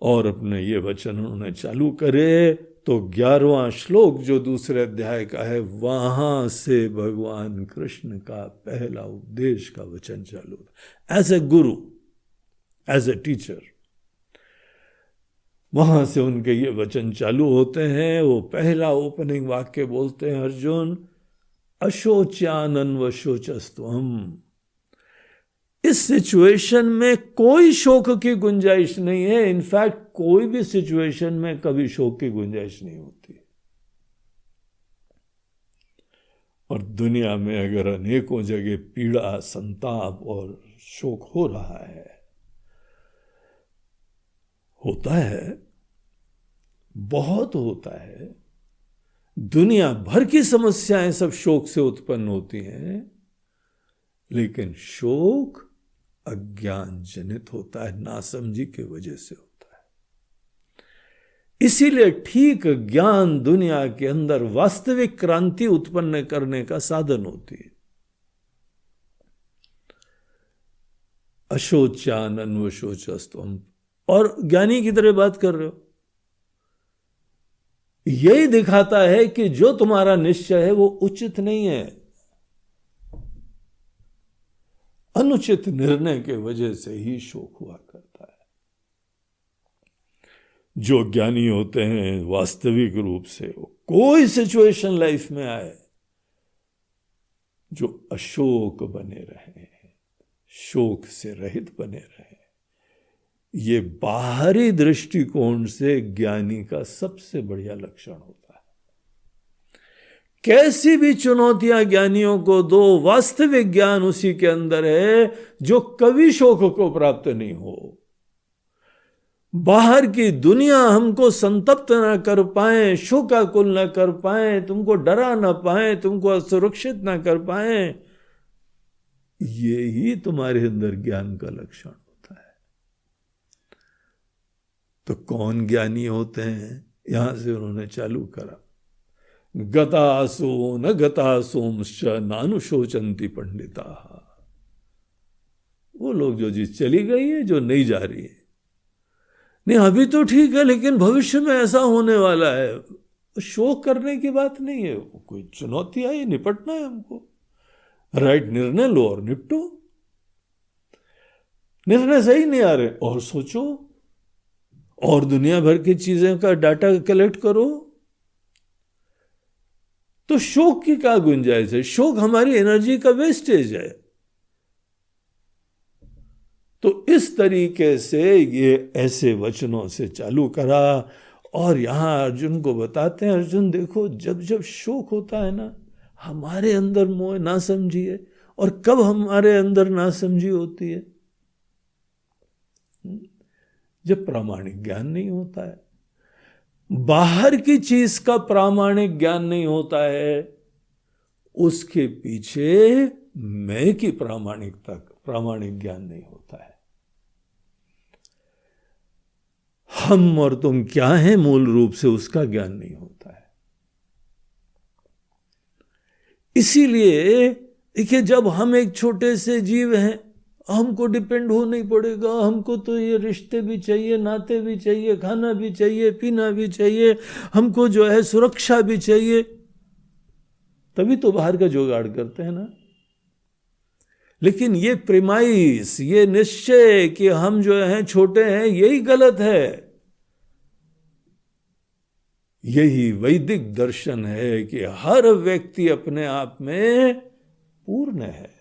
और अपने ये वचन उन्होंने चालू करे तो 11वां श्लोक जो दूसरे अध्याय का है, वहां से भगवान कृष्ण का पहला उपदेश का वचन चालू होता। As a Guru, as a teacher, वहां से उनके ये वचन चालू होते हैं। वो पहला ओपनिंग वाक्य बोलते हैं, अर्जुन अशोच्यानन व शोचस्त्वम। इस सिचुएशन में कोई शोक की गुंजाइश नहीं है। इनफैक्ट कोई भी सिचुएशन में कभी शोक की गुंजाइश नहीं होती। और दुनिया में अगर अनेकों जगह पीड़ा, संताप और शोक हो रहा है, होता है, बहुत होता है, दुनिया भर की समस्याएं सब शोक से उत्पन्न होती हैं, लेकिन शोक अज्ञान जनित होता है, नासमझी की वजह से होता है। इसीलिए ठीक ज्ञान दुनिया के अंदर वास्तविक क्रांति उत्पन्न करने का साधन होती है। अशोच्यानन व शोचस्त्वम, और ज्ञानी की तरह बात कर रहे हो, यही दिखाता है कि जो तुम्हारा निश्चय है वो उचित नहीं है। अनुचित निर्णय के वजह से ही शोक हुआ करता है। जो ज्ञानी होते हैं वास्तविक रूप से, कोई सिचुएशन लाइफ में आए, जो अशोक बने रहे, शोक से रहित बने रहे, ये बाहरी दृष्टिकोण से ज्ञानी का सबसे बढ़िया लक्षण होता है। कैसी भी चुनौतियां ज्ञानियों को दो, वास्तविक ज्ञान उसी के अंदर है जो कभी शोक को प्राप्त नहीं हो। बाहर की दुनिया हमको संतप्त ना कर पाए, शोकाकुल ना कर पाए, तुमको डरा ना पाए, तुमको असुरक्षित ना कर पाए, ये ही तुम्हारे अंदर ज्ञान का लक्षण होता है। तो कौन ज्ञानी होते हैं, यहां से उन्होंने चालू करा। गतासो न गतासोंश्च नानुशोचन्ति पंडिता। वो लोग जो चीज चली गई है, जो नहीं जा रही है, नहीं अभी तो ठीक है लेकिन भविष्य में ऐसा होने वाला है, शोक करने की बात नहीं है। कोई चुनौती आई, निपटना है हमको, राइट निर्णय लो और निपटो। निर्णय सही नहीं आ रहे और सोचो, और दुनिया भर की चीजें का डाटा कलेक्ट करो। तो शोक की क्या गुंजाइश है? शोक हमारी एनर्जी का वेस्टेज है। तो इस तरीके से ये ऐसे वचनों से चालू करा, और यहां अर्जुन को बताते हैं, अर्जुन देखो जब जब शोक होता है ना, हमारे अंदर मोह ना समझिए। और कब हमारे अंदर ना समझी होती है? जब प्रामाणिक ज्ञान नहीं होता है, बाहर की चीज का प्रामाणिक ज्ञान नहीं होता है, उसके पीछे मैं की प्रामाणिक ज्ञान नहीं होता है। हम और तुम क्या हैं मूल रूप से उसका ज्ञान नहीं होता है। इसीलिए देखिए, जब हम एक छोटे से जीव हैं, हमको डिपेंड हो नहीं पड़ेगा, हमको तो ये रिश्ते भी चाहिए, नाते भी चाहिए, खाना भी चाहिए, पीना भी चाहिए, हमको जो है सुरक्षा भी चाहिए, तभी तो बाहर का जुगाड़ करते हैं ना। लेकिन ये प्रेमाइस, ये निश्चय कि हम जो हैं छोटे हैं, यही गलत है। यही वैदिक दर्शन है कि हर व्यक्ति अपने आप में पूर्ण है,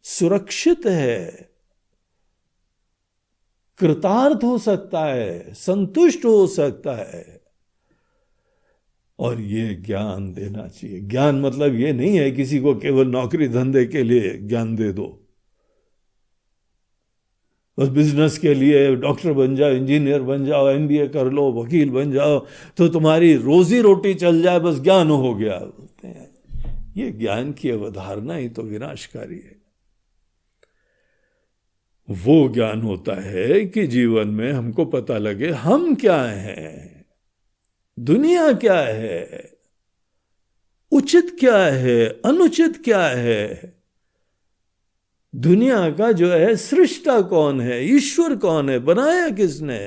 सुरक्षित है, कृतार्थ हो सकता है, संतुष्ट हो सकता है। और ये ज्ञान देना चाहिए। ज्ञान मतलब ये नहीं है किसी को केवल नौकरी धंधे के लिए ज्ञान दे दो, बस बिजनेस के लिए डॉक्टर बन जाओ, इंजीनियर बन जाओ, एमबीए कर लो, वकील बन जाओ तो तुम्हारी रोजी रोटी चल जाए, बस ज्ञान हो गया। बोलते हैं ये ज्ञान की अवधारणा ही तो विनाशकारी है। वो ज्ञान होता है कि जीवन में हमको पता लगे हम क्या हैं, दुनिया क्या है, उचित क्या है, अनुचित क्या है, दुनिया का जो है सृष्टा कौन है, ईश्वर कौन है, बनाया किसने,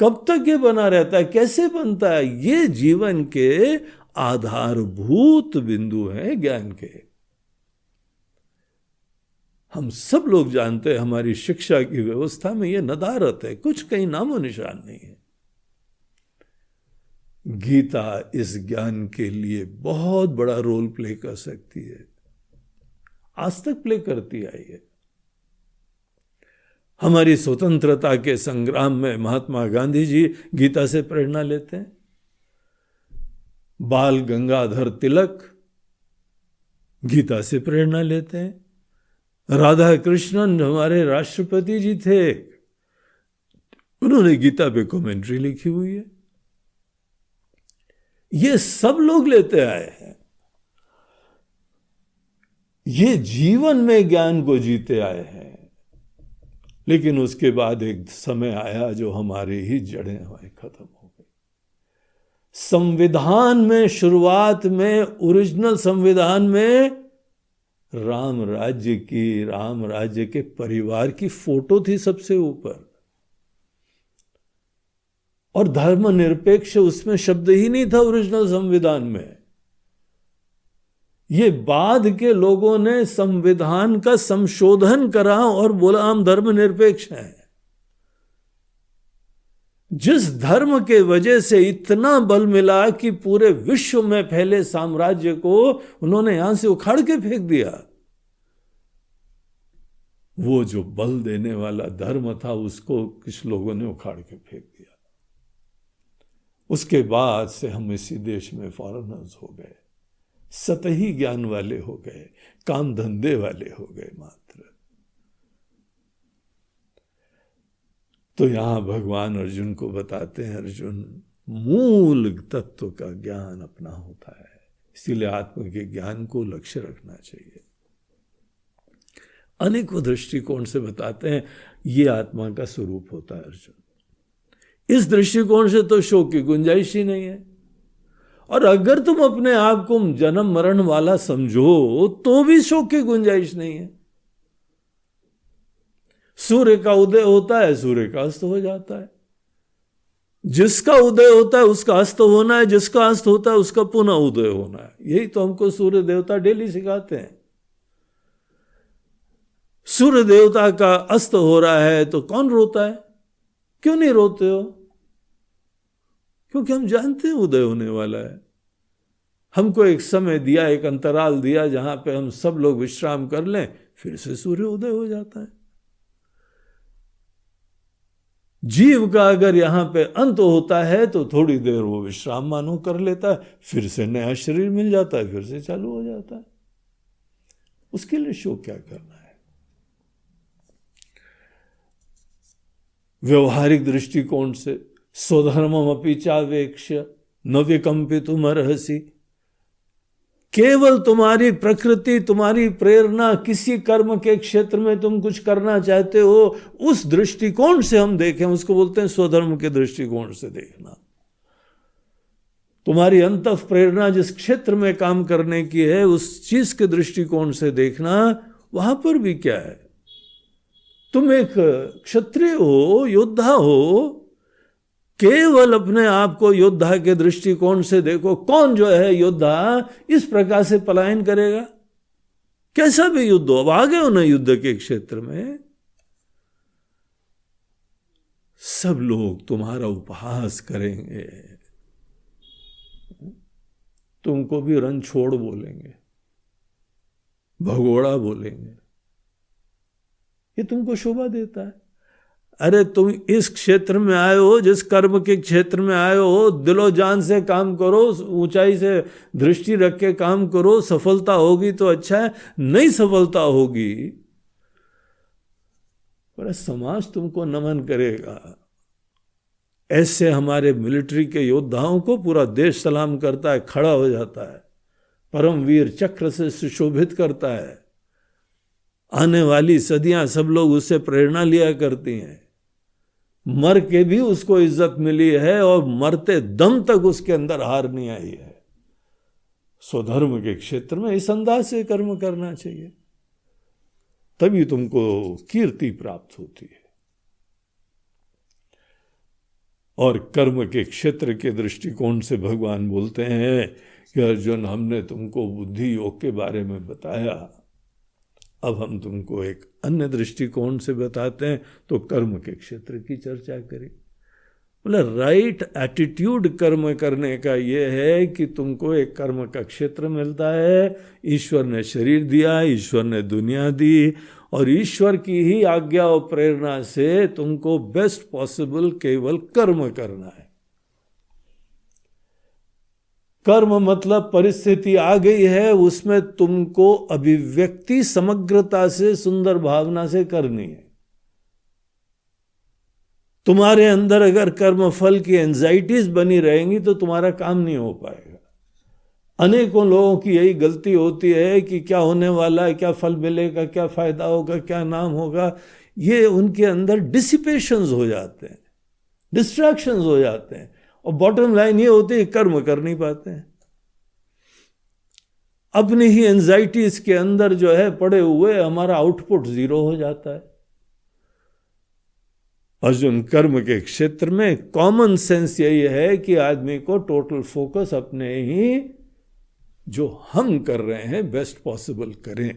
कब तक ये बना रहता है, कैसे बनता है। ये जीवन के आधारभूत बिंदु हैं ज्ञान के। हम सब लोग जानते हैं हमारी शिक्षा की व्यवस्था में ये नदारत है, कुछ कहीं नामो निशान नहीं है। गीता इस ज्ञान के लिए बहुत बड़ा रोल प्ले कर सकती है, आज तक प्ले करती आई है। हमारी स्वतंत्रता के संग्राम में महात्मा गांधी जी गीता से प्रेरणा लेते हैं, बाल गंगाधर तिलक गीता से प्रेरणा लेते हैं, राधा कृष्णन हमारे राष्ट्रपति जी थे, उन्होंने गीता पे कमेंट्री लिखी हुई है। ये सब लोग लेते आए हैं, ये जीवन में ज्ञान को जीते आए हैं। लेकिन उसके बाद एक समय आया जो हमारी ही जड़ें हमारी खत्म हो गई। संविधान में, शुरुआत में, ओरिजिनल संविधान में राम राज्य के परिवार की फोटो थी सबसे ऊपर, और धर्मनिरपेक्ष उसमें शब्द ही नहीं था ओरिजिनल संविधान में। ये बाद के लोगों ने संविधान का संशोधन करा और बोला हम धर्मनिरपेक्ष हैं। जिस धर्म के वजह से इतना बल मिला कि पूरे विश्व में फैले साम्राज्य को उन्होंने यहां से उखाड़ के फेंक दिया, वो जो बल देने वाला धर्म था उसको कुछ लोगों ने उखाड़ के फेंक दिया। उसके बाद से हम इसी देश में फॉरेनर्स हो गए, सतही ज्ञान वाले हो गए, काम धंधे वाले हो गए मात्र। तो यहां भगवान अर्जुन को बताते हैं, अर्जुन मूल तत्व का ज्ञान अपना होता है, इसीलिए आत्मा के ज्ञान को लक्ष्य रखना चाहिए। अनेकों दृष्टिकोण से बताते हैं ये आत्मा का स्वरूप होता है अर्जुन। इस दृष्टिकोण से तो शोक की गुंजाइश ही नहीं है, और अगर तुम अपने आप को जन्म मरण वाला समझो तो भी शोक की गुंजाइश नहीं है। सूर्य का उदय होता है, सूर्य का अस्त हो जाता है। जिसका उदय होता है उसका अस्त होना है, जिसका अस्त होता है उसका पुनः उदय होना है। यही तो हमको सूर्य देवता डेली सिखाते हैं। सूर्य देवता का अस्त हो रहा है तो कौन रोता है? क्यों नहीं रोते हो? क्योंकि हम जानते हैं उदय होने वाला है। हमको एक समय दिया, एक अंतराल दिया जहां पे हम सब लोग विश्राम कर लें, फिर से सूर्य उदय हो जाता है। जीव का अगर यहां पे अंत होता है तो थोड़ी देर वो विश्राम मानो कर लेता है, फिर से नया शरीर मिल जाता है, फिर से चालू हो जाता है। उसके लिए शोक क्या करना है? व्यवहारिक दृष्टिकोण से स्वधर्मम अपि चावेक्ष्य न विकंपितुम अर्हसि, केवल तुम्हारी प्रकृति, तुम्हारी प्रेरणा, किसी कर्म के क्षेत्र में तुम कुछ करना चाहते हो, उस दृष्टिकोण से हम देखें, उसको बोलते हैं स्वधर्म के दृष्टिकोण से देखना। तुम्हारी अंतः प्रेरणा जिस क्षेत्र में काम करने की है, उस चीज के दृष्टिकोण से देखना। वहां पर भी क्या है? तुम एक क्षत्रिय हो, योद्धा हो, केवल अपने आप को योद्धा के दृष्टिकोण से देखो। कौन जो है योद्धा इस प्रकार से पलायन करेगा? कैसा भी युद्ध हो, अब आ गए हो ना युद्ध के क्षेत्र में, सब लोग तुम्हारा उपहास करेंगे, तुमको भी रणछोड़ बोलेंगे, भगोड़ा बोलेंगे। ये तुमको शोभा देता है? अरे तुम इस क्षेत्र में आए हो, जिस कर्म के क्षेत्र में आए हो, दिलो जान से काम करो, ऊंचाई से दृष्टि रख के काम करो। सफलता होगी तो अच्छा है, नहीं सफलता होगी पर समाज तुमको नमन करेगा। ऐसे हमारे मिलिट्री के योद्धाओं को पूरा देश सलाम करता है, खड़ा हो जाता है, परमवीर चक्र से सुशोभित करता है। आने वाली सदियां सब लोग उससे प्रेरणा लिया करती हैं। मर के भी उसको इज्जत मिली है और मरते दम तक उसके अंदर हार नहीं आई है। स्वधर्म के क्षेत्र में इस अंदाज से कर्म करना चाहिए, तभी तुमको कीर्ति प्राप्त होती है। और कर्म के क्षेत्र के दृष्टिकोण से भगवान बोलते हैं कि अर्जुन, हमने तुमको बुद्धि योग के बारे में बताया, अब हम तुमको एक अन्य दृष्टिकोण से बताते हैं। तो कर्म के क्षेत्र की चर्चा करें। बोला राइट एटीट्यूड कर्म करने का यह है कि तुमको एक कर्म का क्षेत्र मिलता है। ईश्वर ने शरीर दिया, ईश्वर ने दुनिया दी, और ईश्वर की ही आज्ञा और प्रेरणा से तुमको बेस्ट पॉसिबल केवल कर्म करना है। कर्म मतलब परिस्थिति आ गई है, उसमें तुमको अभिव्यक्ति समग्रता से, सुंदर भावना से करनी है। तुम्हारे अंदर अगर कर्म फल की एंजाइटीज बनी रहेंगी तो तुम्हारा काम नहीं हो पाएगा। अनेकों लोगों की यही गलती होती है कि क्या होने वाला है, क्या फल मिलेगा, क्या फायदा होगा, क्या नाम होगा। ये उनके अंदर डिसिपेशंस हो जाते हैं, डिस्ट्रैक्शंस हो जाते हैं, और बॉटम लाइन ये होती है कर्म कर नहीं पाते हैं। अपनी ही एंजाइटीज के अंदर जो है पड़े हुए हमारा आउटपुट जीरो हो जाता है। अर्जुन, कर्म के क्षेत्र में कॉमन सेंस यही है कि आदमी को टोटल फोकस अपने ही जो हम कर रहे हैं बेस्ट पॉसिबल करें।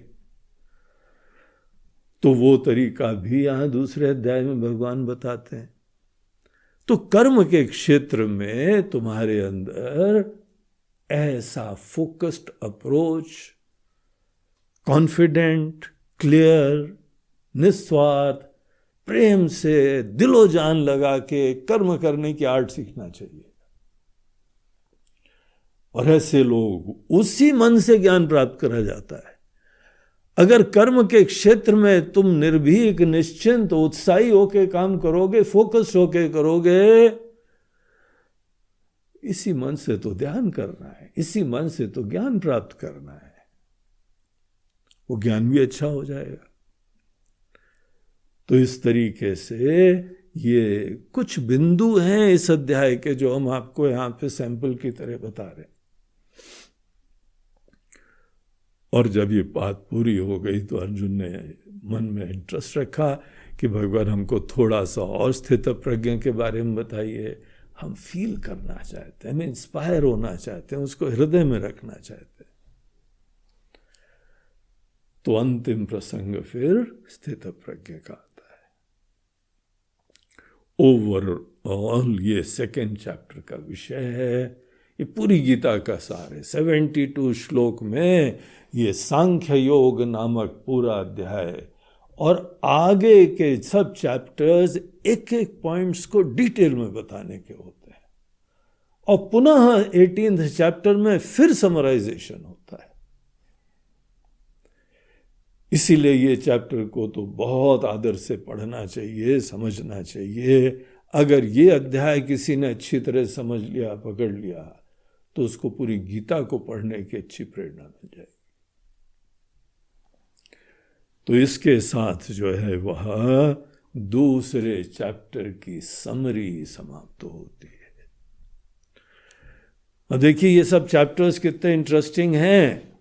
तो वो तरीका भी यहां दूसरे अध्याय में भगवान बताते हैं। तो कर्म के क्षेत्र में तुम्हारे अंदर ऐसा फोकस्ड अप्रोच, कॉन्फिडेंट, क्लियर, निस्वार्थ, प्रेम से दिलो जान लगा के कर्म करने की आर्ट सीखना चाहिए। और ऐसे लोग, उसी मन से ज्ञान प्राप्त करा जाता है। अगर कर्म के क्षेत्र में तुम निर्भीक, निश्चिंत, उत्साही होकर काम करोगे, फोकस होकर करोगे, इसी मन से तो ध्यान करना है, इसी मन से तो ज्ञान प्राप्त करना है, वो ज्ञान भी अच्छा हो जाएगा। तो इस तरीके से ये कुछ बिंदु हैं इस अध्याय के जो हम आपको यहां पे सैंपल की तरह बता रहे हैं। और जब ये बात पूरी हो गई तो अर्जुन ने मन में इंटरेस्ट रखा कि भगवान हमको थोड़ा सा और स्थित प्रज्ञ के बारे में बताइए। हम फील करना चाहते हैं, हम इंस्पायर होना चाहते हैं, उसको हृदय में रखना चाहते हैं। तो अंतिम प्रसंग फिर स्थित प्रज्ञ का आता है। ओवरऑल ये सेकेंड चैप्टर का विषय है। ये पूरी गीता का सार है। 72 श्लोक में ये सांख्य योग नामक पूरा अध्याय और आगे के सब चैप्टर्स एक एक पॉइंट्स को डिटेल में बताने के होते हैं, और पुनः 18th चैप्टर में फिर समराइजेशन होता है। इसीलिए ये चैप्टर को तो बहुत आदर से पढ़ना चाहिए, समझना चाहिए। अगर ये अध्याय किसी ने अच्छी तरह समझ लिया, पकड़ लिया, तो उसको पूरी गीता को पढ़ने की अच्छी प्रेरणा मिल जाएगी। तो इसके साथ जो है वह दूसरे चैप्टर की समरी समाप्त होती है। अब देखिए ये सब चैप्टर्स कितने इंटरेस्टिंग हैं।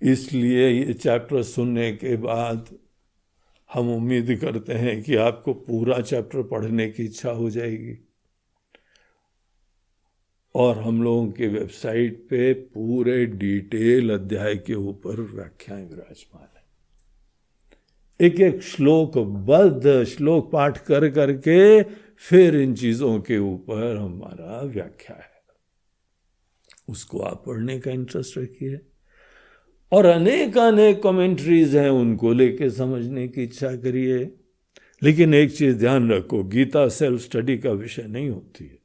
इसलिए ये चैप्टर सुनने के बाद हम उम्मीद करते हैं कि आपको पूरा चैप्टर पढ़ने की इच्छा हो जाएगी। और हम लोगों के वेबसाइट पे पूरे डिटेल अध्याय के ऊपर व्याख्याएं विराजमान है। एक एक श्लोक श्लोक पाठ कर करके फिर इन चीजों के ऊपर हमारा व्याख्या है। उसको आप पढ़ने का इंटरेस्ट रखिए। और अनेक कमेंट्रीज हैं, उनको लेके समझने की इच्छा करिए। लेकिन एक चीज ध्यान रखो, गीता सेल्फ स्टडी का विषय नहीं होती है।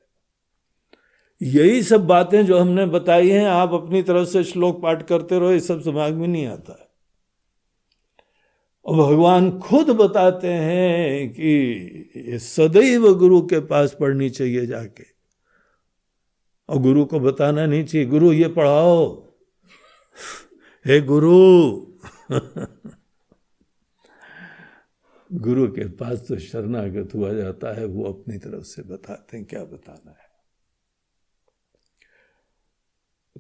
यही सब बातें जो हमने बताई हैं, आप अपनी तरफ से श्लोक पाठ करते रहो, ये सब दिमाग में नहीं आता है। और भगवान खुद बताते हैं कि ये सदैव गुरु के पास पढ़नी चाहिए जाके, और गुरु को बताना नहीं चाहिए, गुरु ये पढ़ाओ, हे गुरु। गुरु के पास तो शरणागत हुआ जाता है, वो अपनी तरफ से बताते हैं क्या बताना है।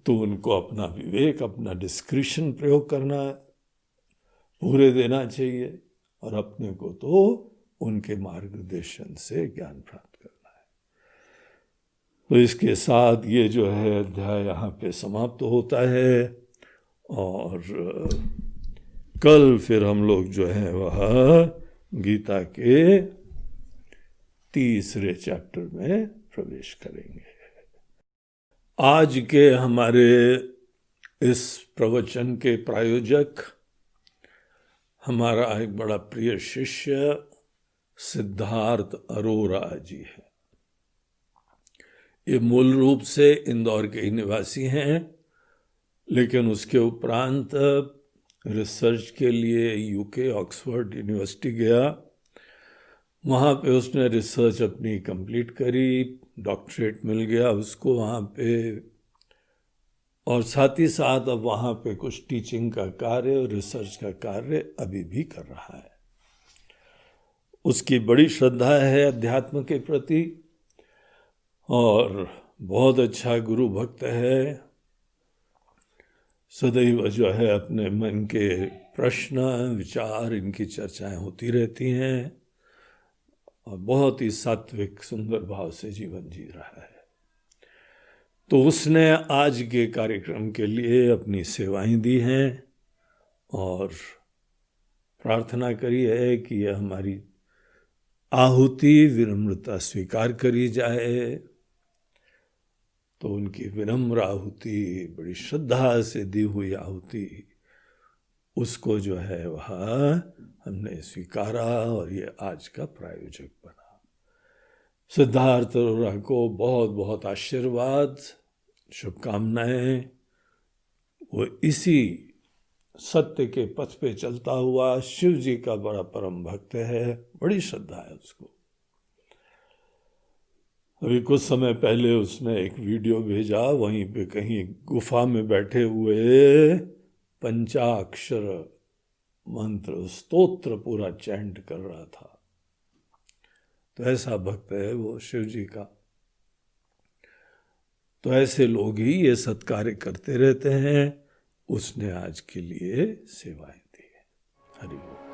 तो उनको अपना विवेक, अपना डिस्क्रिशन प्रयोग करना पूरे देना चाहिए, और अपने को तो उनके मार्गदर्शन से ज्ञान प्राप्त करना है। तो इसके साथ ये जो है अध्याय यहाँ पे समाप्त होता है। और कल फिर हम लोग जो है वह गीता के तीसरे चैप्टर में प्रवेश करेंगे। आज के हमारे इस प्रवचन के प्रायोजक हमारा एक बड़ा प्रिय शिष्य सिद्धार्थ अरोरा जी है। ये मूल रूप से इंदौर के ही निवासी हैं, लेकिन उसके उपरांत रिसर्च के लिए यूके ऑक्सफोर्ड यूनिवर्सिटी गया। वहाँ पे उसने रिसर्च अपनी कंप्लीट करी, डॉक्टरेट मिल गया उसको वहाँ पे, और साथ ही साथ अब वहाँ पे कुछ टीचिंग का कार्य और रिसर्च का कार्य अभी भी कर रहा है। उसकी बड़ी श्रद्धा है अध्यात्म के प्रति, और बहुत अच्छा गुरु भक्त है। सदैव जो है अपने मन के प्रश्न विचार, इनकी चर्चाएं होती रहती हैं, और बहुत ही सात्विक सुंदर भाव से जीवन जी रहा है। तो उसने आज के कार्यक्रम के लिए अपनी सेवाएं दी हैं, और प्रार्थना करी है कि यह हमारी आहुति विनम्रता स्वीकार करी जाए। तो उनकी विनम्र आहुति, बड़ी श्रद्धा से दी हुई आहुति, उसको जो है वह हमने स्वीकारा, और ये आज का प्रायोजक बना। सिद्धार्थ अरोरा को बहुत बहुत आशीर्वाद, शुभकामनाएं। वो इसी सत्य के पथ पे चलता हुआ शिव जी का बड़ा परम भक्त है, बड़ी श्रद्धा है उसको। अभी कुछ समय पहले उसने एक वीडियो भेजा, वहीं पे कहीं गुफा में बैठे हुए पंचाक्षर मंत्र स्तोत्र पूरा चैंट कर रहा था। तो ऐसा भक्त है वो शिव जी का। तो ऐसे लोग ही ये सत्कार्य करते रहते हैं। उसने आज के लिए सेवाएं दी है। हरि बोल।